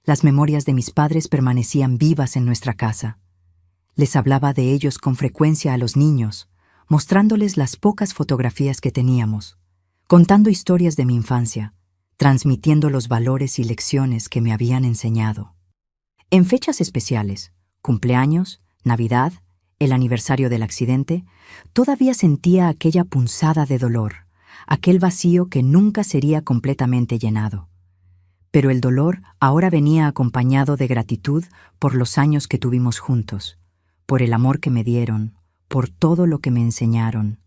Las memorias de mis padres permanecían vivas en nuestra casa. Les hablaba de ellos con frecuencia a los niños, mostrándoles las pocas fotografías que teníamos, contando historias de mi infancia, transmitiendo los valores y lecciones que me habían enseñado. En fechas especiales, cumpleaños, Navidad, el aniversario del accidente, todavía sentía aquella punzada de dolor, aquel vacío que nunca sería completamente llenado. Pero el dolor ahora venía acompañado de gratitud por los años que tuvimos juntos, por el amor que me dieron, por todo lo que me enseñaron.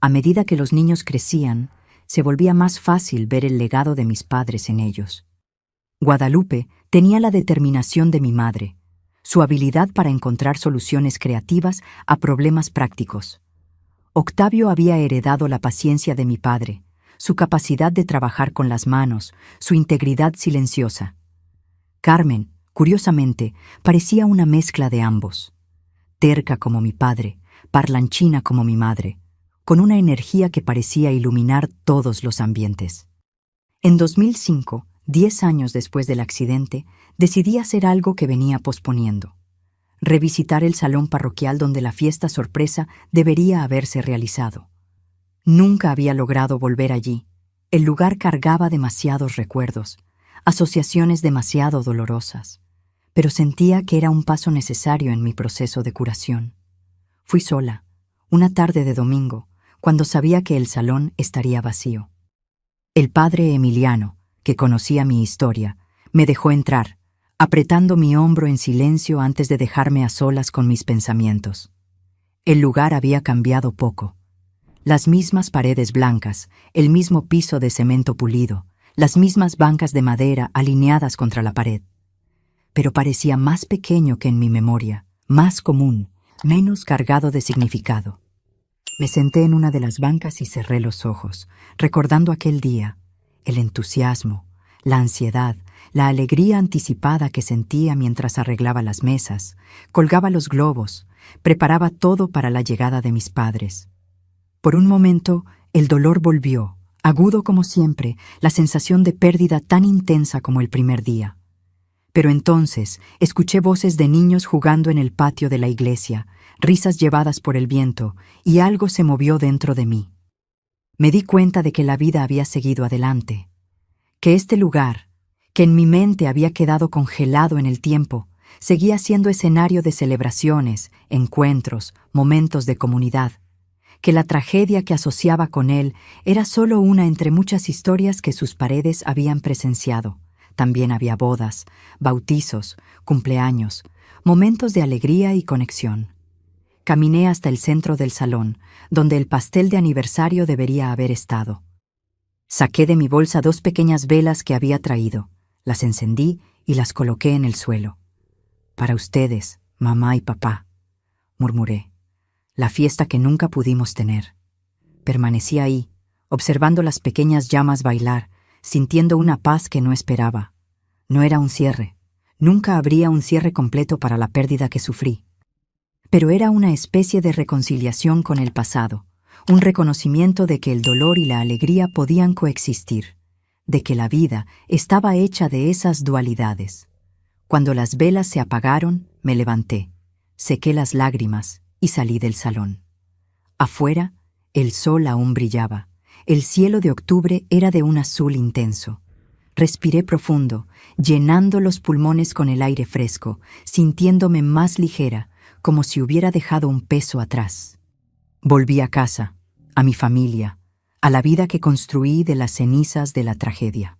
A medida que los niños crecían, se volvía más fácil ver el legado de mis padres en ellos. Guadalupe tenía la determinación de mi madre, su habilidad para encontrar soluciones creativas a problemas prácticos. Octavio había heredado la paciencia de mi padre, su capacidad de trabajar con las manos, su integridad silenciosa. Carmen, curiosamente, parecía una mezcla de ambos. Terca como mi padre, parlanchina como mi madre, con una energía que parecía iluminar todos los ambientes. En 2005, 10 años después del accidente, decidí hacer algo que venía posponiendo: revisitar el salón parroquial donde la fiesta sorpresa debería haberse realizado. Nunca había logrado volver allí. El lugar cargaba demasiados recuerdos, asociaciones demasiado dolorosas, pero sentía que era un paso necesario en mi proceso de curación. Fui sola, una tarde de domingo, cuando sabía que el salón estaría vacío. El padre Emiliano, que conocía mi historia, me dejó entrar, apretando mi hombro en silencio antes de dejarme a solas con mis pensamientos. El lugar había cambiado poco. Las mismas paredes blancas, el mismo piso de cemento pulido, las mismas bancas de madera alineadas contra la pared. Pero parecía más pequeño que en mi memoria, más común, menos cargado de significado. Me senté en una de las bancas y cerré los ojos, recordando aquel día, el entusiasmo, la ansiedad, la alegría anticipada que sentía mientras arreglaba las mesas, colgaba los globos, preparaba todo para la llegada de mis padres. Por un momento, el dolor volvió, agudo como siempre, la sensación de pérdida tan intensa como el primer día. Pero entonces escuché voces de niños jugando en el patio de la iglesia, risas llevadas por el viento, y algo se movió dentro de mí. Me di cuenta de que la vida había seguido adelante, que este lugar, que en mi mente había quedado congelado en el tiempo, seguía siendo escenario de celebraciones, encuentros, momentos de comunidad, que la tragedia que asociaba con él era solo una entre muchas historias que sus paredes habían presenciado. También había bodas, bautizos, cumpleaños, momentos de alegría y conexión. Caminé hasta el centro del salón, donde el pastel de aniversario debería haber estado. Saqué de mi bolsa 2 pequeñas velas que había traído, las encendí y las coloqué en el suelo. «Para ustedes, mamá y papá», murmuré. La fiesta que nunca pudimos tener. Permanecí ahí, observando las pequeñas llamas bailar, sintiendo una paz que no esperaba. No era un cierre. Nunca habría un cierre completo para la pérdida que sufrí. Pero era una especie de reconciliación con el pasado, un reconocimiento de que el dolor y la alegría podían coexistir, de que la vida estaba hecha de esas dualidades. Cuando las velas se apagaron, me levanté, sequé las lágrimas y salí del salón. Afuera, el sol aún brillaba. El cielo de octubre era de un azul intenso. Respiré profundo, llenando los pulmones con el aire fresco, sintiéndome más ligera, como si hubiera dejado un peso atrás. Volví a casa, a mi familia, a la vida que construí de las cenizas de la tragedia.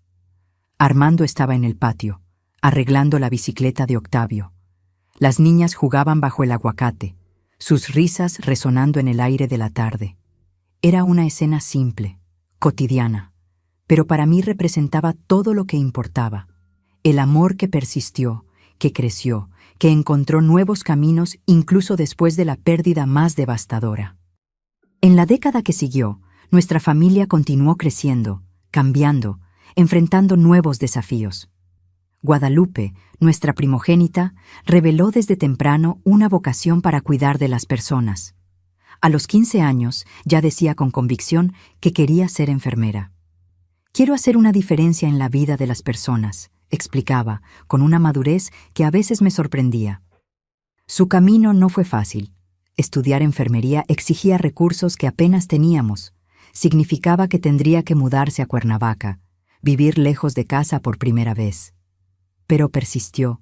Armando estaba en el patio, arreglando la bicicleta de Octavio. Las niñas jugaban bajo el aguacate, sus risas resonando en el aire de la tarde. Era una escena simple, cotidiana, pero para mí representaba todo lo que importaba. El amor que persistió, que creció, que encontró nuevos caminos incluso después de la pérdida más devastadora. En la década que siguió, nuestra familia continuó creciendo, cambiando, enfrentando nuevos desafíos. Guadalupe, nuestra primogénita, reveló desde temprano una vocación para cuidar de las personas. A los 15 años ya decía con convicción que quería ser enfermera. «Quiero hacer una diferencia en la vida de las personas», explicaba, con una madurez que a veces me sorprendía. Su camino no fue fácil. Estudiar enfermería exigía recursos que apenas teníamos. Significaba que tendría que mudarse a Cuernavaca, vivir lejos de casa por primera vez. Pero persistió,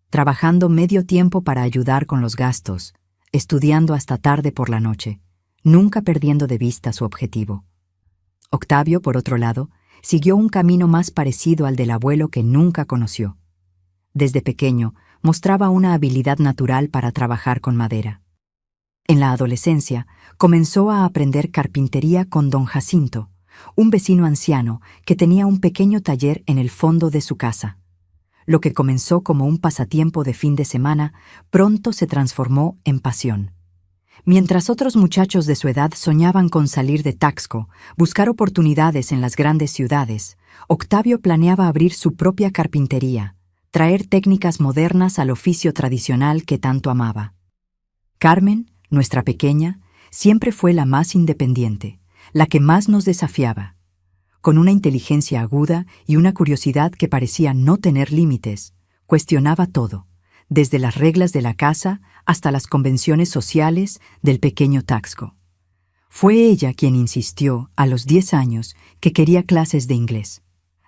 trabajando medio tiempo para ayudar con los gastos, estudiando hasta tarde por la noche, nunca perdiendo de vista su objetivo. Octavio, por otro lado, siguió un camino más parecido al del abuelo que nunca conoció. Desde pequeño, mostraba una habilidad natural para trabajar con madera. En la adolescencia, comenzó a aprender carpintería con don Jacinto, un vecino anciano que tenía un pequeño taller en el fondo de su casa. Lo que comenzó como un pasatiempo de fin de semana, pronto se transformó en pasión. Mientras otros muchachos de su edad soñaban con salir de Taxco, buscar oportunidades en las grandes ciudades, Octavio planeaba abrir su propia carpintería, traer técnicas modernas al oficio tradicional que tanto amaba. Carmen, nuestra pequeña, siempre fue la más independiente, la que más nos desafiaba. Con una inteligencia aguda y una curiosidad que parecía no tener límites, cuestionaba todo, desde las reglas de la casa hasta las convenciones sociales del pequeño Taxco. Fue ella quien insistió, a los 10 años, que quería clases de inglés,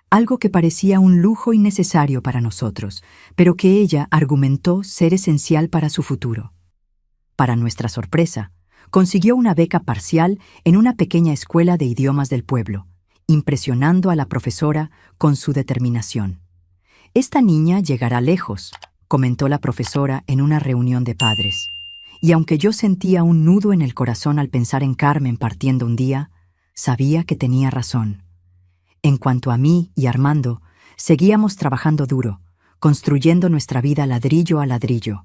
algo que parecía un lujo innecesario para nosotros, pero que ella argumentó ser esencial para su futuro. Para nuestra sorpresa, consiguió una beca parcial en una pequeña escuela de idiomas del pueblo, impresionando a la profesora con su determinación. «Esta niña llegará lejos», comentó la profesora en una reunión de padres. Y aunque yo sentía un nudo en el corazón al pensar en Carmen partiendo un día, sabía que tenía razón. En cuanto a mí y Armando, seguíamos trabajando duro, construyendo nuestra vida ladrillo a ladrillo.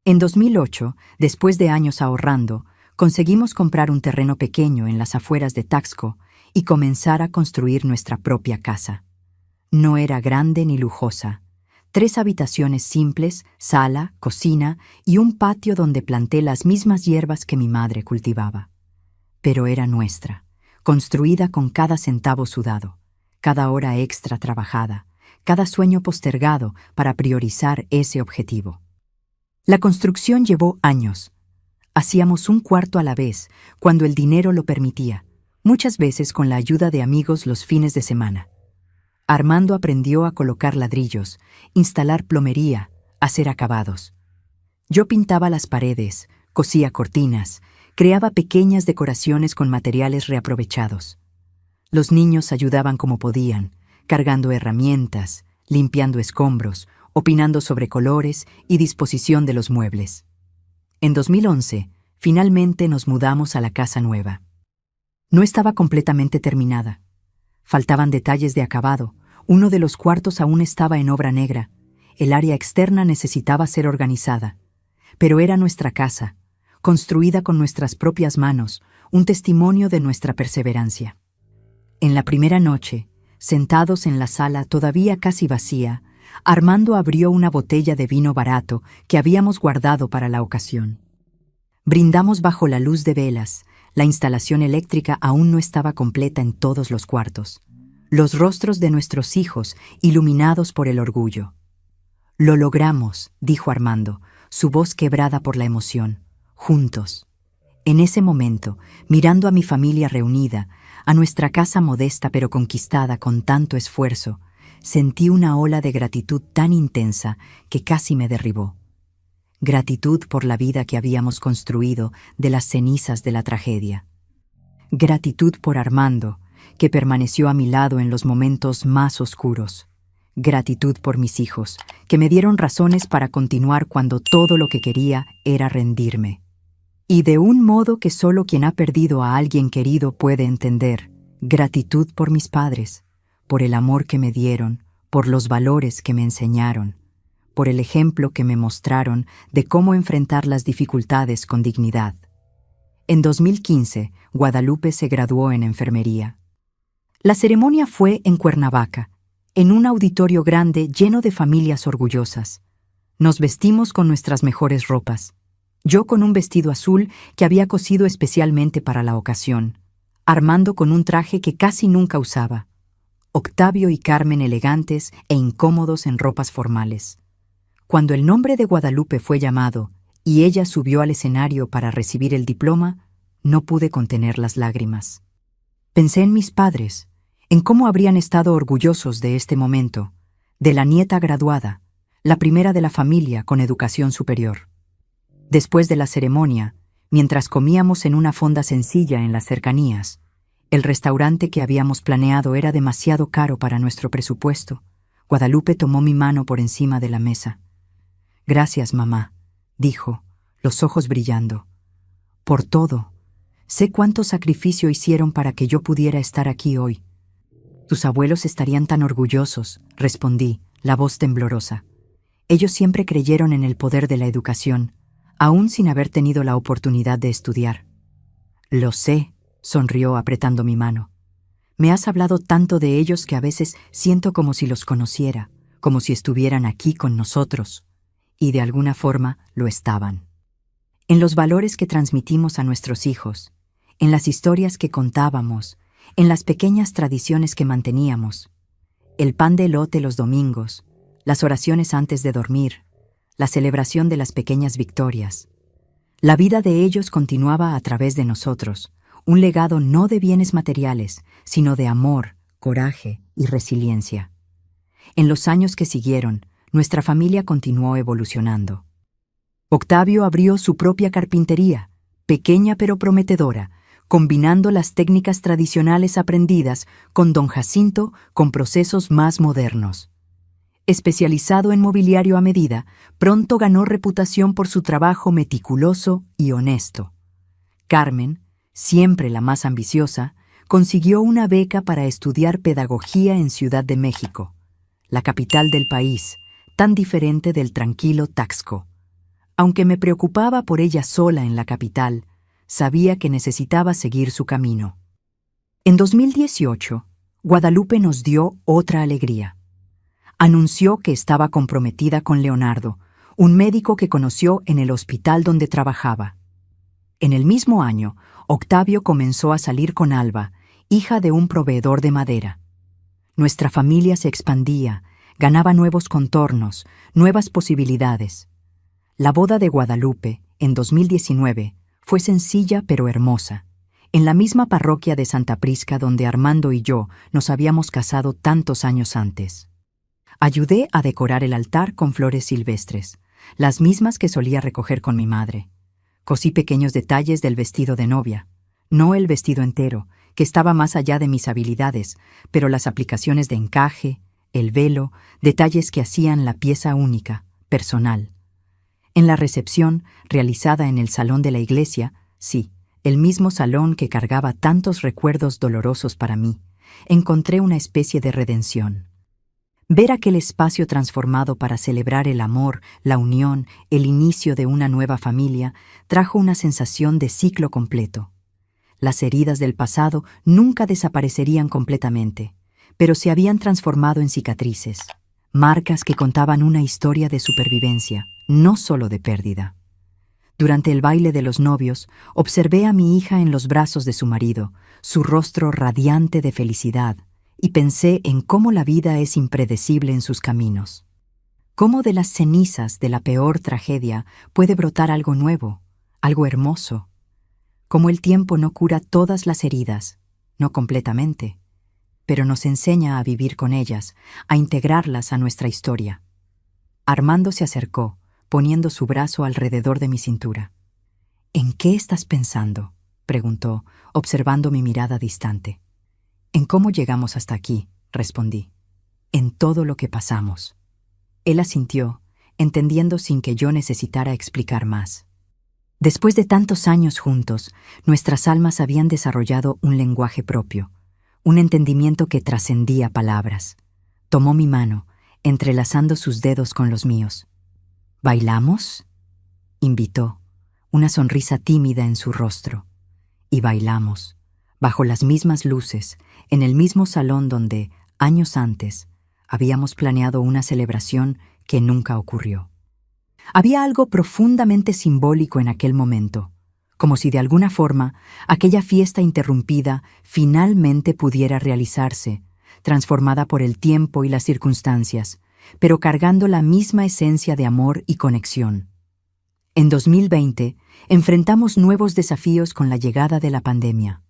En 2008, después de años ahorrando, conseguimos comprar un terreno pequeño en las afueras de Taxco y comenzar a construir nuestra propia casa. No era grande ni lujosa. 3 habitaciones simples, sala, cocina y un patio donde planté las mismas hierbas que mi madre cultivaba. Pero era nuestra, construida con cada centavo sudado, cada hora extra trabajada, cada sueño postergado para priorizar ese objetivo. La construcción llevó años. Hacíamos un cuarto a la vez, cuando el dinero lo permitía, muchas veces con la ayuda de amigos los fines de semana. Armando aprendió a colocar ladrillos, instalar plomería, hacer acabados. Yo pintaba las paredes, cosía cortinas, creaba pequeñas decoraciones con materiales reaprovechados. Los niños ayudaban como podían, cargando herramientas, limpiando escombros, opinando sobre colores y disposición de los muebles. En 2011, finalmente nos mudamos a la casa nueva. No estaba completamente terminada. Faltaban detalles de acabado, uno de los cuartos aún estaba en obra negra, el área externa necesitaba ser organizada. Pero era nuestra casa, construida con nuestras propias manos, un testimonio de nuestra perseverancia. En la primera noche, sentados en la sala todavía casi vacía, Armando abrió una botella de vino barato que habíamos guardado para la ocasión. Brindamos bajo la luz de velas. La instalación eléctrica aún no estaba completa en todos los cuartos. Los rostros de nuestros hijos iluminados por el orgullo. «Lo logramos», dijo Armando, su voz quebrada por la emoción. «Juntos». En ese momento, mirando a mi familia reunida, a nuestra casa modesta pero conquistada con tanto esfuerzo, sentí una ola de gratitud tan intensa que casi me derribó. Gratitud por la vida que habíamos construido de las cenizas de la tragedia. Gratitud por Armando, que permaneció a mi lado en los momentos más oscuros. Gratitud por mis hijos, que me dieron razones para continuar cuando todo lo que quería era rendirme. Y de un modo que solo quien ha perdido a alguien querido puede entender, gratitud por mis padres, por el amor que me dieron, por los valores que me enseñaron, por el ejemplo que me mostraron de cómo enfrentar las dificultades con dignidad. En 2015, Guadalupe se graduó en enfermería. La ceremonia fue en Cuernavaca, en un auditorio grande lleno de familias orgullosas. Nos vestimos con nuestras mejores ropas. Yo con un vestido azul que había cosido especialmente para la ocasión, Armando con un traje que casi nunca usaba, Octavio y Carmen elegantes e incómodos en ropas formales. Cuando el nombre de Guadalupe fue llamado y ella subió al escenario para recibir el diploma, no pude contener las lágrimas. Pensé en mis padres, en cómo habrían estado orgullosos de este momento, de la nieta graduada, la primera de la familia con educación superior. Después de la ceremonia, mientras comíamos en una fonda sencilla en las cercanías, el restaurante que habíamos planeado era demasiado caro para nuestro presupuesto. Guadalupe tomó mi mano por encima de la mesa. «Gracias, mamá», dijo, los ojos brillando. «Por todo. Sé cuánto sacrificio hicieron para que yo pudiera estar aquí hoy». «Tus abuelos estarían tan orgullosos», respondí, la voz temblorosa. «Ellos siempre creyeron en el poder de la educación. aún sin haber tenido la oportunidad de estudiar. Lo sé, sonrió apretando mi mano. Me has hablado tanto de ellos que a veces siento como si los conociera, como si estuvieran aquí con nosotros. Y de alguna forma lo estaban. En los valores que transmitimos a nuestros hijos, en las historias que contábamos, en las pequeñas tradiciones que manteníamos. El pan de elote los domingos, las oraciones antes de dormir, la celebración de las pequeñas victorias. La vida de ellos continuaba a través de nosotros, un legado no de bienes materiales, sino de amor, coraje y resiliencia. En los años que siguieron, nuestra familia continuó evolucionando. Octavio abrió su propia carpintería, pequeña pero prometedora, combinando las técnicas tradicionales aprendidas con don Jacinto con procesos más modernos. Especializado en mobiliario a medida, pronto ganó reputación por su trabajo meticuloso y honesto. Carmen, siempre la más ambiciosa, consiguió una beca para estudiar pedagogía en Ciudad de México, la capital del país, tan diferente del tranquilo Taxco. Aunque me preocupaba por ella sola en la capital, sabía que necesitaba seguir su camino. En 2018, Guadalupe nos dio otra alegría. Anunció que estaba comprometida con Leonardo, un médico que conoció en el hospital donde trabajaba. En el mismo año, Octavio comenzó a salir con Alba, hija de un proveedor de madera. Nuestra familia se expandía, ganaba nuevos contornos, nuevas posibilidades. La boda de Guadalupe, en 2019, fue sencilla pero hermosa, en la misma parroquia de Santa Prisca donde Armando y yo nos habíamos casado tantos años antes. Ayudé a decorar el altar con flores silvestres, las mismas que solía recoger con mi madre. Cosí pequeños detalles del vestido de novia, no el vestido entero, que estaba más allá de mis habilidades, pero las aplicaciones de encaje, el velo, detalles que hacían la pieza única, personal. En la recepción, realizada en el salón de la iglesia, sí, el mismo salón que cargaba tantos recuerdos dolorosos para mí, encontré una especie de redención. Ver aquel espacio transformado para celebrar el amor, la unión, el inicio de una nueva familia, trajo una sensación de ciclo completo. Las heridas del pasado nunca desaparecerían completamente, pero se habían transformado en cicatrices, marcas que contaban una historia de supervivencia, no solo de pérdida. Durante el baile de los novios, observé a mi hija en los brazos de su marido, su rostro radiante de felicidad, y pensé en cómo la vida es impredecible en sus caminos. Cómo de las cenizas de la peor tragedia puede brotar algo nuevo, algo hermoso. Cómo el tiempo no cura todas las heridas, no completamente, pero nos enseña a vivir con ellas, a integrarlas a nuestra historia. Armando se acercó, poniendo su brazo alrededor de mi cintura. «¿En qué estás pensando?», preguntó, observando mi mirada distante. «En cómo llegamos hasta aquí», respondí. «En todo lo que pasamos». Él asintió, entendiendo sin que yo necesitara explicar más. Después de tantos años juntos, nuestras almas habían desarrollado un lenguaje propio, un entendimiento que trascendía palabras. Tomó mi mano, entrelazando sus dedos con los míos. «¿Bailamos?», invitó, una sonrisa tímida en su rostro. Y bailamos, bajo las mismas luces, en el mismo salón donde, años antes, habíamos planeado una celebración que nunca ocurrió. Había algo profundamente simbólico en aquel momento, como si de alguna forma aquella fiesta interrumpida finalmente pudiera realizarse, transformada por el tiempo y las circunstancias, pero cargando la misma esencia de amor y conexión. En 2020, enfrentamos nuevos desafíos con la llegada de la pandemia.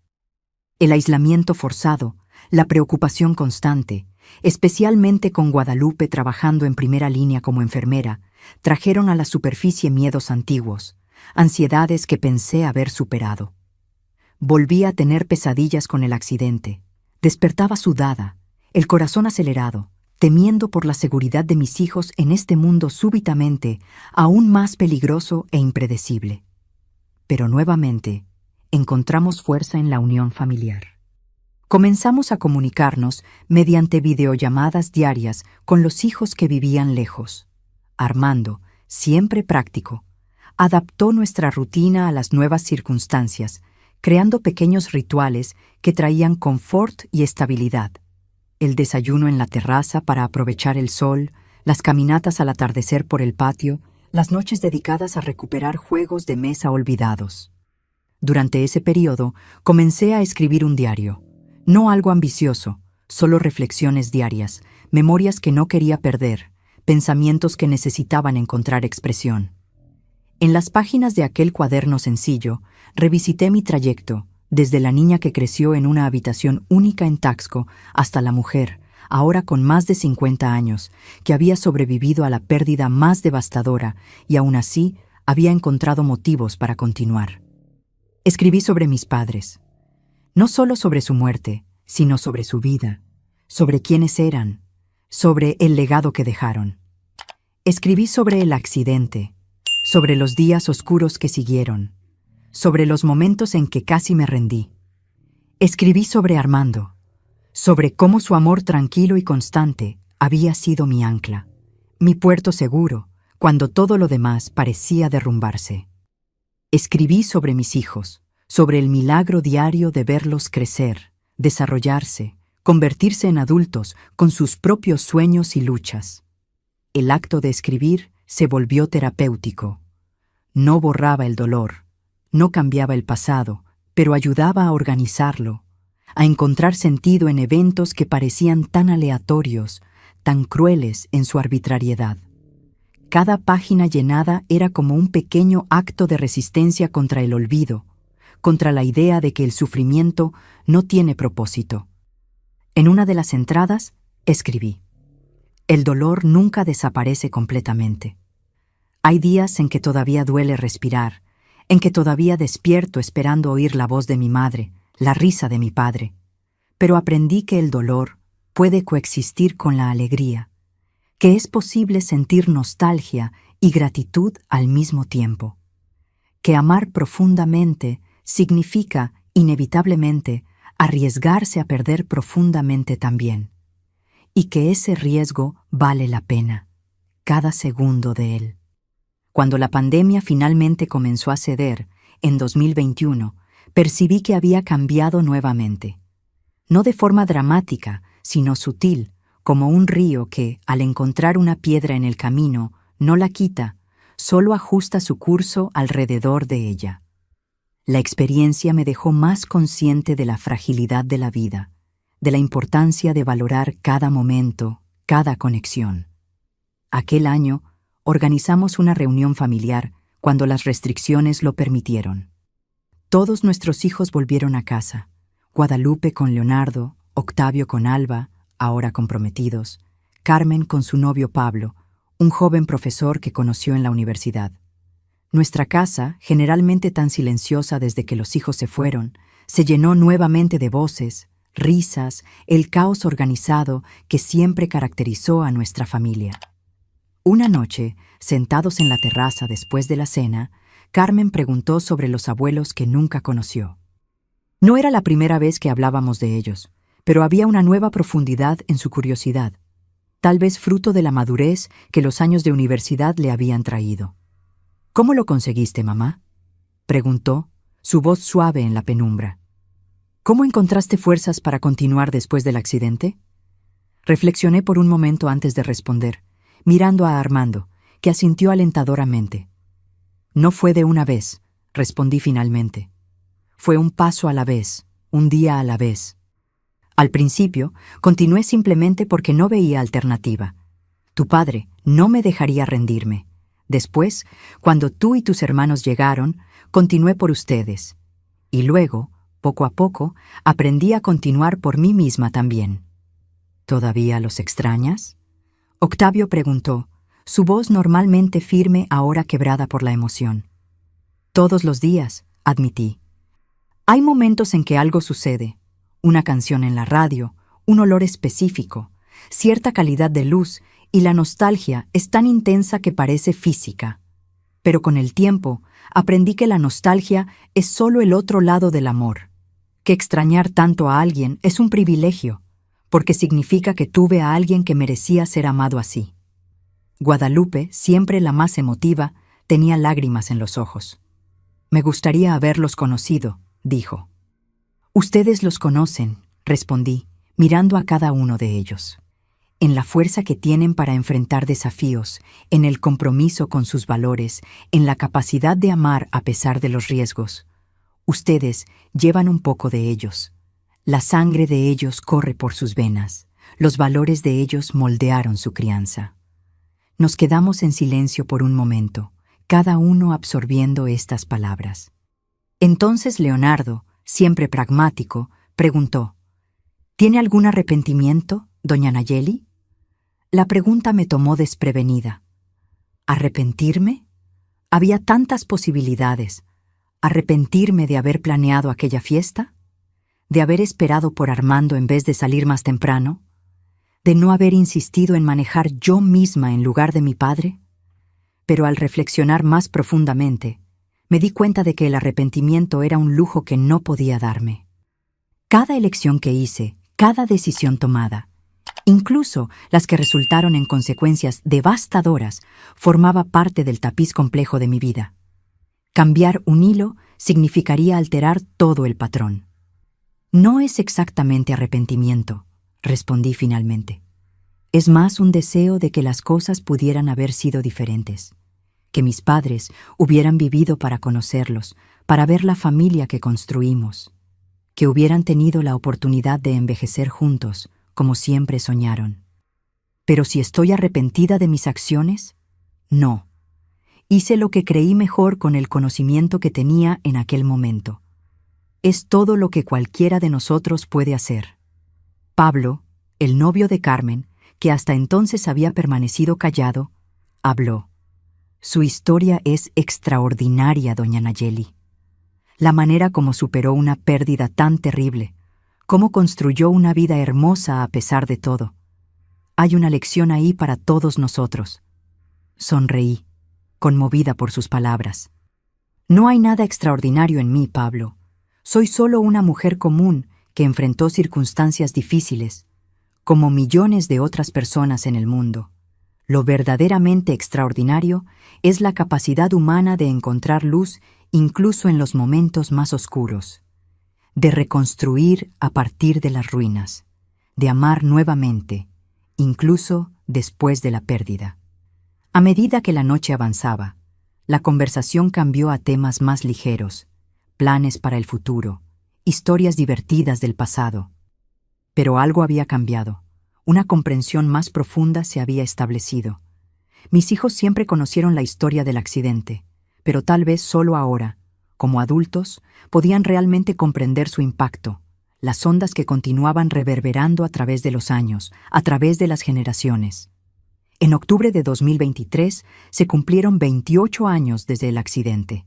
El aislamiento forzado, la preocupación constante, especialmente con Guadalupe trabajando en primera línea como enfermera, trajeron a la superficie miedos antiguos, ansiedades que pensé haber superado. Volví a tener pesadillas con el accidente. Despertaba sudada, el corazón acelerado, temiendo por la seguridad de mis hijos en este mundo súbitamente aún más peligroso e impredecible. Pero nuevamente, encontramos fuerza en la unión familiar. Comenzamos a comunicarnos mediante videollamadas diarias con los hijos que vivían lejos. Armando, siempre práctico, adaptó nuestra rutina a las nuevas circunstancias, creando pequeños rituales que traían confort y estabilidad. El desayuno en la terraza para aprovechar el sol, las caminatas al atardecer por el patio, las noches dedicadas a recuperar juegos de mesa olvidados. Durante ese periodo, comencé a escribir un diario. No algo ambicioso, solo reflexiones diarias, memorias que no quería perder, pensamientos que necesitaban encontrar expresión. En las páginas de aquel cuaderno sencillo, revisité mi trayecto, desde la niña que creció en una habitación única en Taxco hasta la mujer, ahora con más de 50 años, que había sobrevivido a la pérdida más devastadora y aún así había encontrado motivos para continuar. Escribí sobre mis padres, no solo sobre su muerte, sino sobre su vida, sobre quiénes eran, sobre el legado que dejaron. Escribí sobre el accidente, sobre los días oscuros que siguieron, sobre los momentos en que casi me rendí. Escribí sobre Armando, sobre cómo su amor tranquilo y constante había sido mi ancla, mi puerto seguro, cuando todo lo demás parecía derrumbarse. Escribí sobre mis hijos, sobre el milagro diario de verlos crecer, desarrollarse, convertirse en adultos con sus propios sueños y luchas. El acto de escribir se volvió terapéutico. No borraba el dolor, no cambiaba el pasado, pero ayudaba a organizarlo, a encontrar sentido en eventos que parecían tan aleatorios, tan crueles en su arbitrariedad. Cada página llenada era como un pequeño acto de resistencia contra el olvido, contra la idea de que el sufrimiento no tiene propósito. En una de las entradas, escribí: el dolor nunca desaparece completamente. Hay días en que todavía duele respirar, en que todavía despierto esperando oír la voz de mi madre, la risa de mi padre. Pero aprendí que el dolor puede coexistir con la alegría, que es posible sentir nostalgia y gratitud al mismo tiempo, que amar profundamente significa, inevitablemente, arriesgarse a perder profundamente también, y que ese riesgo vale la pena, cada segundo de él. Cuando la pandemia finalmente comenzó a ceder, en 2021, percibí que había cambiado nuevamente. No de forma dramática, sino sutil, como un río que, al encontrar una piedra en el camino, no la quita, solo ajusta su curso alrededor de ella. La experiencia me dejó más consciente de la fragilidad de la vida, de la importancia de valorar cada momento, cada conexión. Aquel año, organizamos una reunión familiar cuando las restricciones lo permitieron. Todos nuestros hijos volvieron a casa, Guadalupe con Leonardo, Octavio con Alba, ahora comprometidos, Carmen con su novio Pablo, un joven profesor que conoció en la universidad. Nuestra casa, generalmente tan silenciosa desde que los hijos se fueron, se llenó nuevamente de voces, risas, el caos organizado que siempre caracterizó a nuestra familia. Una noche, sentados en la terraza después de la cena, Carmen preguntó sobre los abuelos que nunca conoció. No era la primera vez que hablábamos de ellos, pero había una nueva profundidad en su curiosidad, tal vez fruto de la madurez que los años de universidad le habían traído. ¿Cómo lo conseguiste, mamá?, preguntó, su voz suave en la penumbra. ¿Cómo encontraste fuerzas para continuar después del accidente? Reflexioné por un momento antes de responder, mirando a Armando, que asintió alentadoramente. No fue de una vez, respondí finalmente. Fue un paso a la vez, un día a la vez. Al principio, continué simplemente porque no veía alternativa. Tu padre no me dejaría rendirme. Después, cuando tú y tus hermanos llegaron, continué por ustedes. Y luego, poco a poco, aprendí a continuar por mí misma también. ¿Todavía los extrañas?, Octavio preguntó, su voz normalmente firme ahora quebrada por la emoción. Todos los días, admití. Hay momentos en que algo sucede, una canción en la radio, un olor específico, cierta calidad de luz, y la nostalgia es tan intensa que parece física. Pero con el tiempo, aprendí que la nostalgia es solo el otro lado del amor, que extrañar tanto a alguien es un privilegio, porque significa que tuve a alguien que merecía ser amado así. Guadalupe, siempre la más emotiva, Tenía lágrimas en los ojos. «Me gustaría haberlos conocido», dijo. «Ustedes los conocen», respondí, mirando a cada uno de ellos. En la fuerza que tienen para enfrentar desafíos, en el compromiso con sus valores, en la capacidad de amar a pesar de los riesgos. Ustedes llevan un poco de ellos. La sangre de ellos corre por sus venas. Los valores de ellos moldearon su crianza. Nos quedamos en silencio por un momento, cada uno absorbiendo estas palabras. Entonces Leonardo, siempre pragmático, preguntó: «¿Tiene algún arrepentimiento, doña Nayeli?» La pregunta me tomó desprevenida. ¿Arrepentirme? Había tantas posibilidades. ¿Arrepentirme de haber planeado aquella fiesta? ¿De haber esperado por Armando en vez de salir más temprano? ¿De no haber insistido en manejar yo misma en lugar de mi padre? Pero al reflexionar más profundamente, me di cuenta de que el arrepentimiento era un lujo que no podía darme. Cada elección que hice, cada decisión tomada, incluso las que resultaron en consecuencias devastadoras, formaba parte del tapiz complejo de mi vida. Cambiar un hilo significaría alterar todo el patrón. «No es exactamente arrepentimiento», respondí finalmente. «Es más un deseo de que las cosas pudieran haber sido diferentes, que mis padres hubieran vivido para conocerlos, para ver la familia que construimos, que hubieran tenido la oportunidad de envejecer juntos, como siempre soñaron. Pero si estoy arrepentida de mis acciones, no. Hice lo que creí mejor con el conocimiento que tenía en aquel momento. Es todo lo que cualquiera de nosotros puede hacer». Pablo, el novio de Carmen, que hasta entonces había permanecido callado, habló. «Su historia es extraordinaria, doña Nayeli. La manera como superó una pérdida tan terrible, cómo construyó una vida hermosa a pesar de todo. Hay una lección ahí para todos nosotros». Sonreí, conmovida por sus palabras. «No hay nada extraordinario en mí, Pablo. Soy solo una mujer común que enfrentó circunstancias difíciles, como millones de otras personas en el mundo. Lo verdaderamente extraordinario es la capacidad humana de encontrar luz incluso en los momentos más oscuros, de reconstruir a partir de las ruinas, de amar nuevamente, incluso después de la pérdida». A medida que la noche avanzaba, la conversación cambió a temas más ligeros, planes para el futuro, historias divertidas del pasado. Pero algo había cambiado. Una comprensión más profunda se había establecido. Mis hijos siempre conocieron la historia del accidente, pero tal vez solo ahora, como adultos, podían realmente comprender su impacto, las ondas que continuaban reverberando a través de los años, a través de las generaciones. En octubre de 2023 se cumplieron 28 años desde el accidente.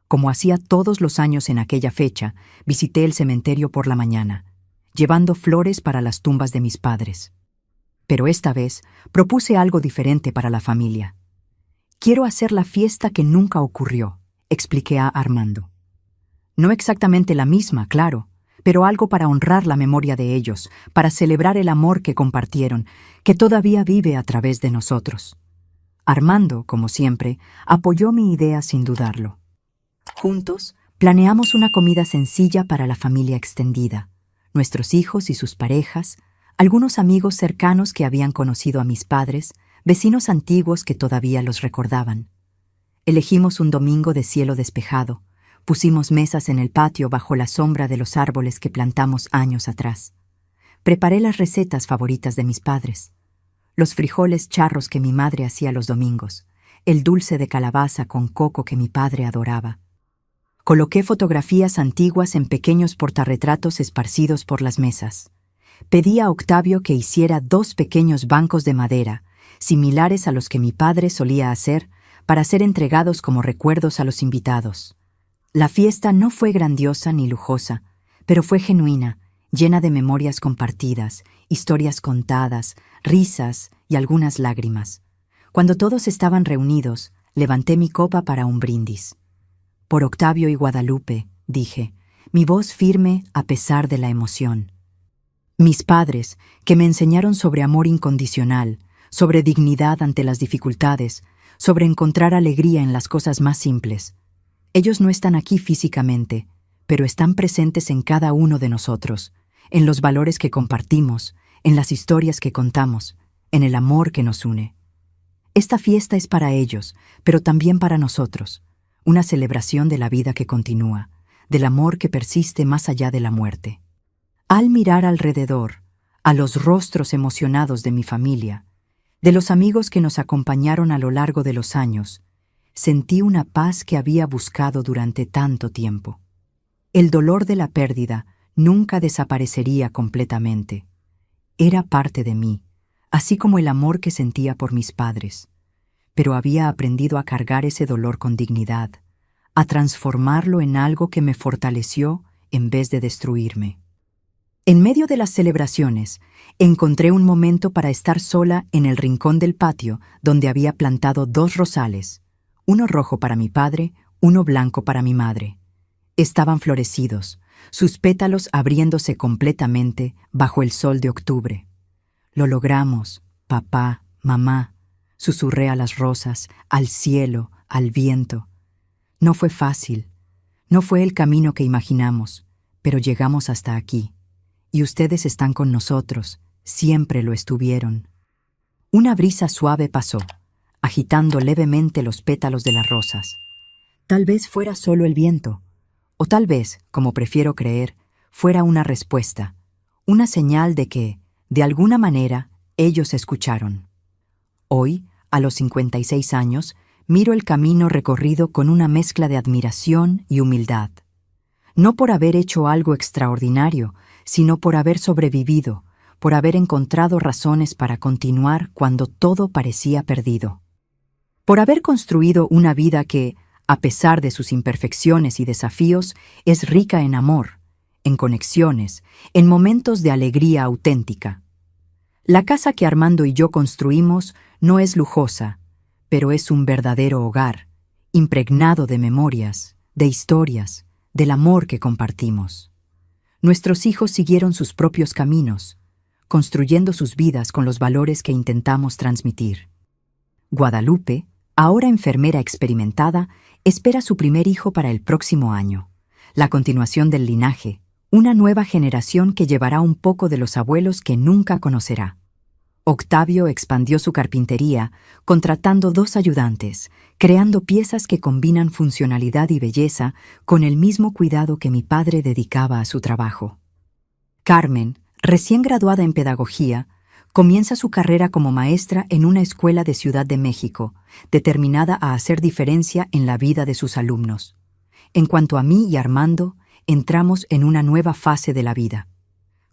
Como hacía todos los años en aquella fecha, visité el cementerio por la mañana, llevando flores para las tumbas de mis padres. Pero esta vez propuse algo diferente para la familia. «Quiero hacer la fiesta que nunca ocurrió», expliqué a Armando. «No exactamente la misma, claro, pero algo para honrar la memoria de ellos, para celebrar el amor que compartieron, que todavía vive a través de nosotros». Armando, como siempre, apoyó mi idea sin dudarlo. Juntos, planeamos una comida sencilla para la familia extendida, nuestros hijos y sus parejas, algunos amigos cercanos que habían conocido a mis padres, vecinos antiguos que todavía los recordaban. Elegimos un domingo de cielo despejado. Pusimos mesas en el patio bajo la sombra de los árboles que plantamos años atrás. Preparé las recetas favoritas de mis padres. Los frijoles charros que mi madre hacía los domingos, el dulce de calabaza con coco que mi padre adoraba. Coloqué fotografías antiguas en pequeños portarretratos esparcidos por las mesas. Pedí a Octavio que hiciera 2 pequeños bancos de madera, similares a los que mi padre solía hacer, para ser entregados como recuerdos a los invitados. La fiesta no fue grandiosa ni lujosa, pero fue genuina, llena de memorias compartidas, historias contadas, risas y algunas lágrimas. Cuando todos estaban reunidos, levanté mi copa para un brindis. «Por Octavio y Guadalupe», dije, mi voz firme a pesar de la emoción. Mis padres, que me enseñaron sobre amor incondicional, sobre dignidad ante las dificultades, sobre encontrar alegría en las cosas más simples. Ellos no están aquí físicamente, pero están presentes en cada uno de nosotros, en los valores que compartimos, en las historias que contamos, en el amor que nos une. Esta fiesta es para ellos, pero también para nosotros, una celebración de la vida que continúa, del amor que persiste más allá de la muerte. Al mirar alrededor, a los rostros emocionados de mi familia, de los amigos que nos acompañaron a lo largo de los años, sentí una paz que había buscado durante tanto tiempo. El dolor de la pérdida nunca desaparecería completamente. Era parte de mí, así como el amor que sentía por mis padres, pero había aprendido a cargar ese dolor con dignidad, a transformarlo en algo que me fortaleció en vez de destruirme. En medio de las celebraciones, encontré un momento para estar sola en el rincón del patio donde había plantado 2 rosales, uno rojo para mi padre, uno blanco para mi madre. Estaban florecidos, sus pétalos abriéndose completamente bajo el sol de octubre. Lo logramos, papá, mamá, susurré a las rosas, al cielo, al viento. No fue fácil, no fue el camino que imaginamos, pero llegamos hasta aquí. Y ustedes están con nosotros, siempre lo estuvieron. Una brisa suave pasó, agitando levemente los pétalos de las rosas. Tal vez fuera solo el viento, o tal vez, como prefiero creer, fuera una respuesta, una señal de que, de alguna manera, ellos escucharon. Hoy, a los 56 años, miro el camino recorrido con una mezcla de admiración y humildad. No por haber hecho algo extraordinario, sino por haber sobrevivido, por haber encontrado razones para continuar cuando todo parecía perdido. Por haber construido una vida que, a pesar de sus imperfecciones y desafíos, es rica en amor, en conexiones, en momentos de alegría auténtica. La casa que Armando y yo construimos no es lujosa, pero es un verdadero hogar, impregnado de memorias, de historias, del amor que compartimos. Nuestros hijos siguieron sus propios caminos, construyendo sus vidas con los valores que intentamos transmitir. Guadalupe, ahora enfermera experimentada, espera su primer hijo para el próximo año, la continuación del linaje, una nueva generación que llevará un poco de los abuelos que nunca conocerá. Octavio expandió su carpintería, contratando 2 ayudantes, creando piezas que combinan funcionalidad y belleza con el mismo cuidado que mi padre dedicaba a su trabajo. Carmen, recién graduada en pedagogía, comienza su carrera como maestra en una escuela de Ciudad de México, determinada a hacer diferencia en la vida de sus alumnos. En cuanto a mí y Armando, entramos en una nueva fase de la vida.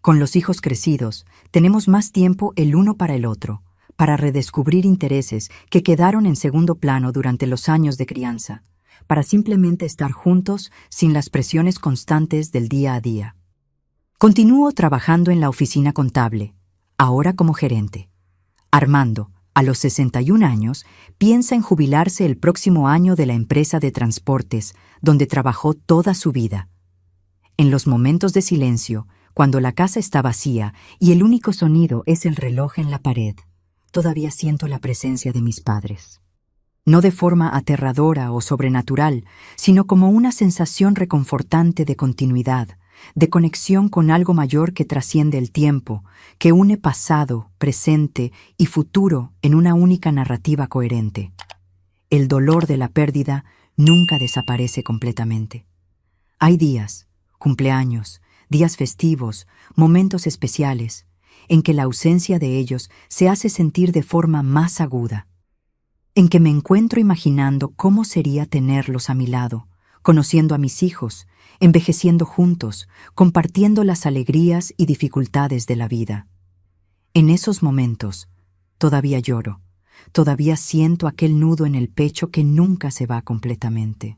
Con los hijos crecidos, tenemos más tiempo el uno para el otro, para redescubrir intereses que quedaron en segundo plano durante los años de crianza, para simplemente estar juntos sin las presiones constantes del día a día. Continúo trabajando en la oficina contable, ahora como gerente. Armando, a los 61 años, piensa en jubilarse el próximo año de la empresa de transportes, donde trabajó toda su vida. En los momentos de silencio, cuando la casa está vacía y el único sonido es el reloj en la pared, todavía siento la presencia de mis padres. No de forma aterradora o sobrenatural, sino como una sensación reconfortante de continuidad, de conexión con algo mayor que trasciende el tiempo, que une pasado, presente y futuro en una única narrativa coherente. El dolor de la pérdida nunca desaparece completamente. Hay días, cumpleaños, días festivos, momentos especiales, en que la ausencia de ellos se hace sentir de forma más aguda, en que me encuentro imaginando cómo sería tenerlos a mi lado, conociendo a mis hijos, envejeciendo juntos, compartiendo las alegrías y dificultades de la vida. En esos momentos, todavía lloro, todavía siento aquel nudo en el pecho que nunca se va completamente.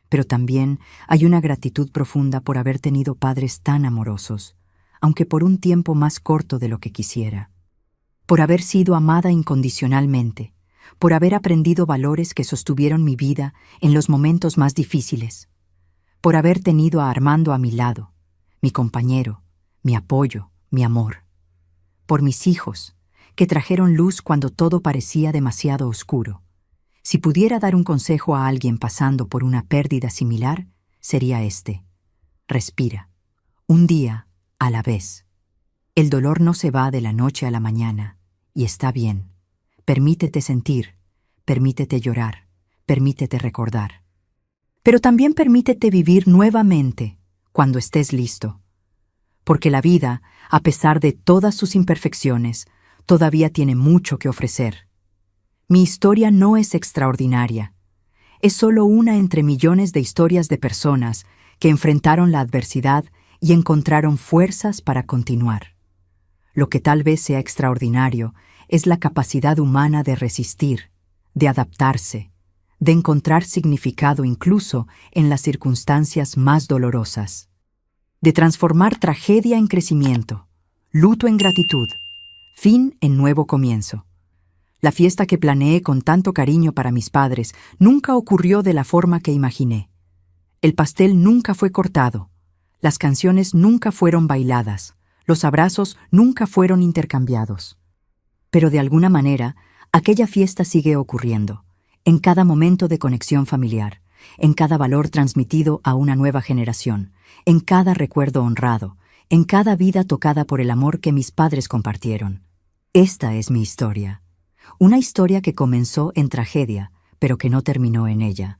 Pero también hay una gratitud profunda por haber tenido padres tan amorosos, aunque por un tiempo más corto de lo que quisiera. Por haber sido amada incondicionalmente, por haber aprendido valores que sostuvieron mi vida en los momentos más difíciles, por haber tenido a Armando a mi lado, mi compañero, mi apoyo, mi amor. Por mis hijos, que trajeron luz cuando todo parecía demasiado oscuro. Si pudiera dar un consejo a alguien pasando por una pérdida similar, sería este: respira, un día a la vez. El dolor no se va de la noche a la mañana, y está bien. Permítete sentir, permítete llorar, permítete recordar. Pero también permítete vivir nuevamente cuando estés listo. Porque la vida, a pesar de todas sus imperfecciones, todavía tiene mucho que ofrecer. Mi historia no es extraordinaria. Es solo una entre millones de historias de personas que enfrentaron la adversidad y encontraron fuerzas para continuar. Lo que tal vez sea extraordinario es la capacidad humana de resistir, de adaptarse, de encontrar significado incluso en las circunstancias más dolorosas, de transformar tragedia en crecimiento, luto en gratitud, fin en nuevo comienzo. La fiesta que planeé con tanto cariño para mis padres nunca ocurrió de la forma que imaginé. El pastel nunca fue cortado, las canciones nunca fueron bailadas, los abrazos nunca fueron intercambiados. Pero de alguna manera, aquella fiesta sigue ocurriendo, en cada momento de conexión familiar, en cada valor transmitido a una nueva generación, en cada recuerdo honrado, en cada vida tocada por el amor que mis padres compartieron. Esta es mi historia. Una historia que comenzó en tragedia, pero que no terminó en ella.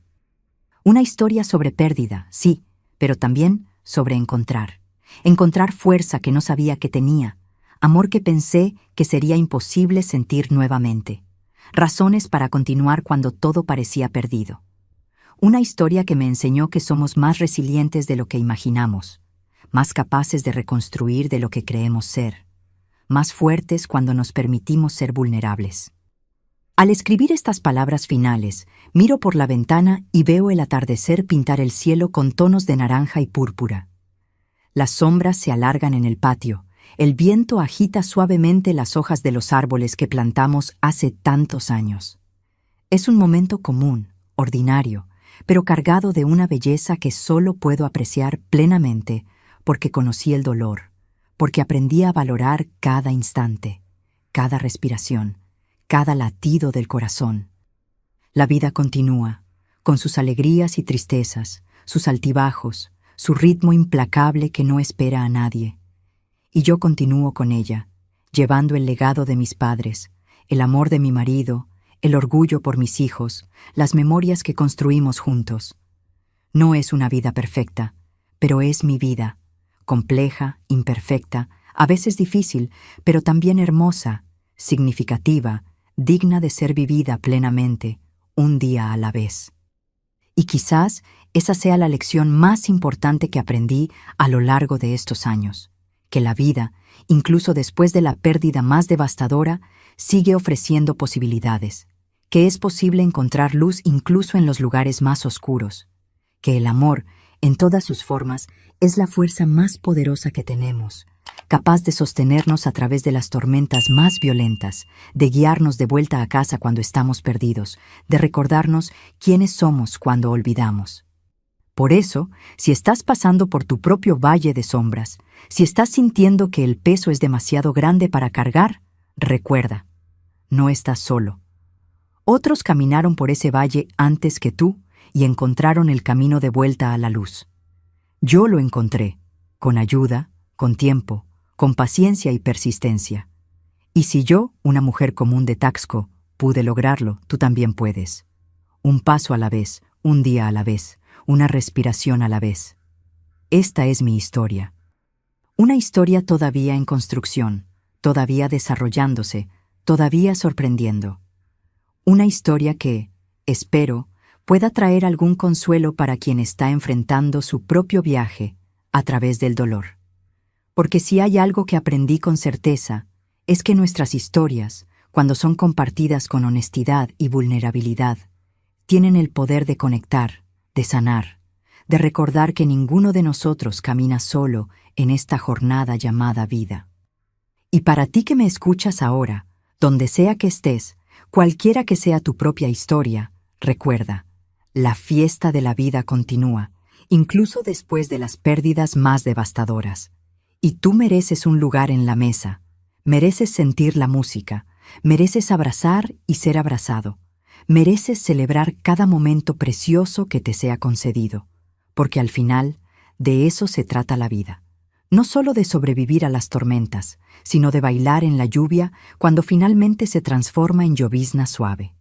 Una historia sobre pérdida, sí, pero también sobre encontrar. Encontrar fuerza que no sabía que tenía, amor que pensé que sería imposible sentir nuevamente, razones para continuar cuando todo parecía perdido. Una historia que me enseñó que somos más resilientes de lo que imaginamos, más capaces de reconstruir de lo que creemos ser, más fuertes cuando nos permitimos ser vulnerables. Al escribir estas palabras finales, miro por la ventana y veo el atardecer pintar el cielo con tonos de naranja y púrpura. Las sombras se alargan en el patio, el viento agita suavemente las hojas de los árboles que plantamos hace tantos años. Es un momento común, ordinario, pero cargado de una belleza que solo puedo apreciar plenamente porque conocí el dolor, porque aprendí a valorar cada instante, cada respiración, cada latido del corazón. La vida continúa, con sus alegrías y tristezas, sus altibajos, su ritmo implacable que no espera a nadie. Y yo continúo con ella, llevando el legado de mis padres, el amor de mi marido, el orgullo por mis hijos, las memorias que construimos juntos. No es una vida perfecta, pero es mi vida, compleja, imperfecta, a veces difícil, pero también hermosa, significativa, digna de ser vivida plenamente, un día a la vez. Y quizás esa sea la lección más importante que aprendí a lo largo de estos años, que la vida, incluso después de la pérdida más devastadora, sigue ofreciendo posibilidades, que es posible encontrar luz incluso en los lugares más oscuros, que el amor, en todas sus formas, es la fuerza más poderosa que tenemos, capaz de sostenernos a través de las tormentas más violentas, de guiarnos de vuelta a casa cuando estamos perdidos, de recordarnos quiénes somos cuando olvidamos. Por eso, si estás pasando por tu propio valle de sombras, si estás sintiendo que el peso es demasiado grande para cargar, recuerda, no estás solo. Otros caminaron por ese valle antes que tú y encontraron el camino de vuelta a la luz. Yo lo encontré, con ayuda, con tiempo, con paciencia y persistencia. Y si yo, una mujer común de Taxco, pude lograrlo, tú también puedes. Un paso a la vez, un día a la vez, una respiración a la vez. Esta es mi historia. Una historia todavía en construcción, todavía desarrollándose, todavía sorprendiendo. Una historia que, espero, pueda traer algún consuelo para quien está enfrentando su propio viaje a través del dolor. Porque si hay algo que aprendí con certeza, es que nuestras historias, cuando son compartidas con honestidad y vulnerabilidad, tienen el poder de conectar, de sanar, de recordar que ninguno de nosotros camina solo en esta jornada llamada vida. Y para ti que me escuchas ahora, donde sea que estés, cualquiera que sea tu propia historia, recuerda, la fiesta de la vida continúa, incluso después de las pérdidas más devastadoras. Y tú mereces un lugar en la mesa, mereces sentir la música, mereces abrazar y ser abrazado, Mereces celebrar cada momento precioso que te sea concedido, porque al final, de eso se trata la vida. No solo de sobrevivir a las tormentas, sino de bailar en la lluvia cuando finalmente se transforma en llovizna suave.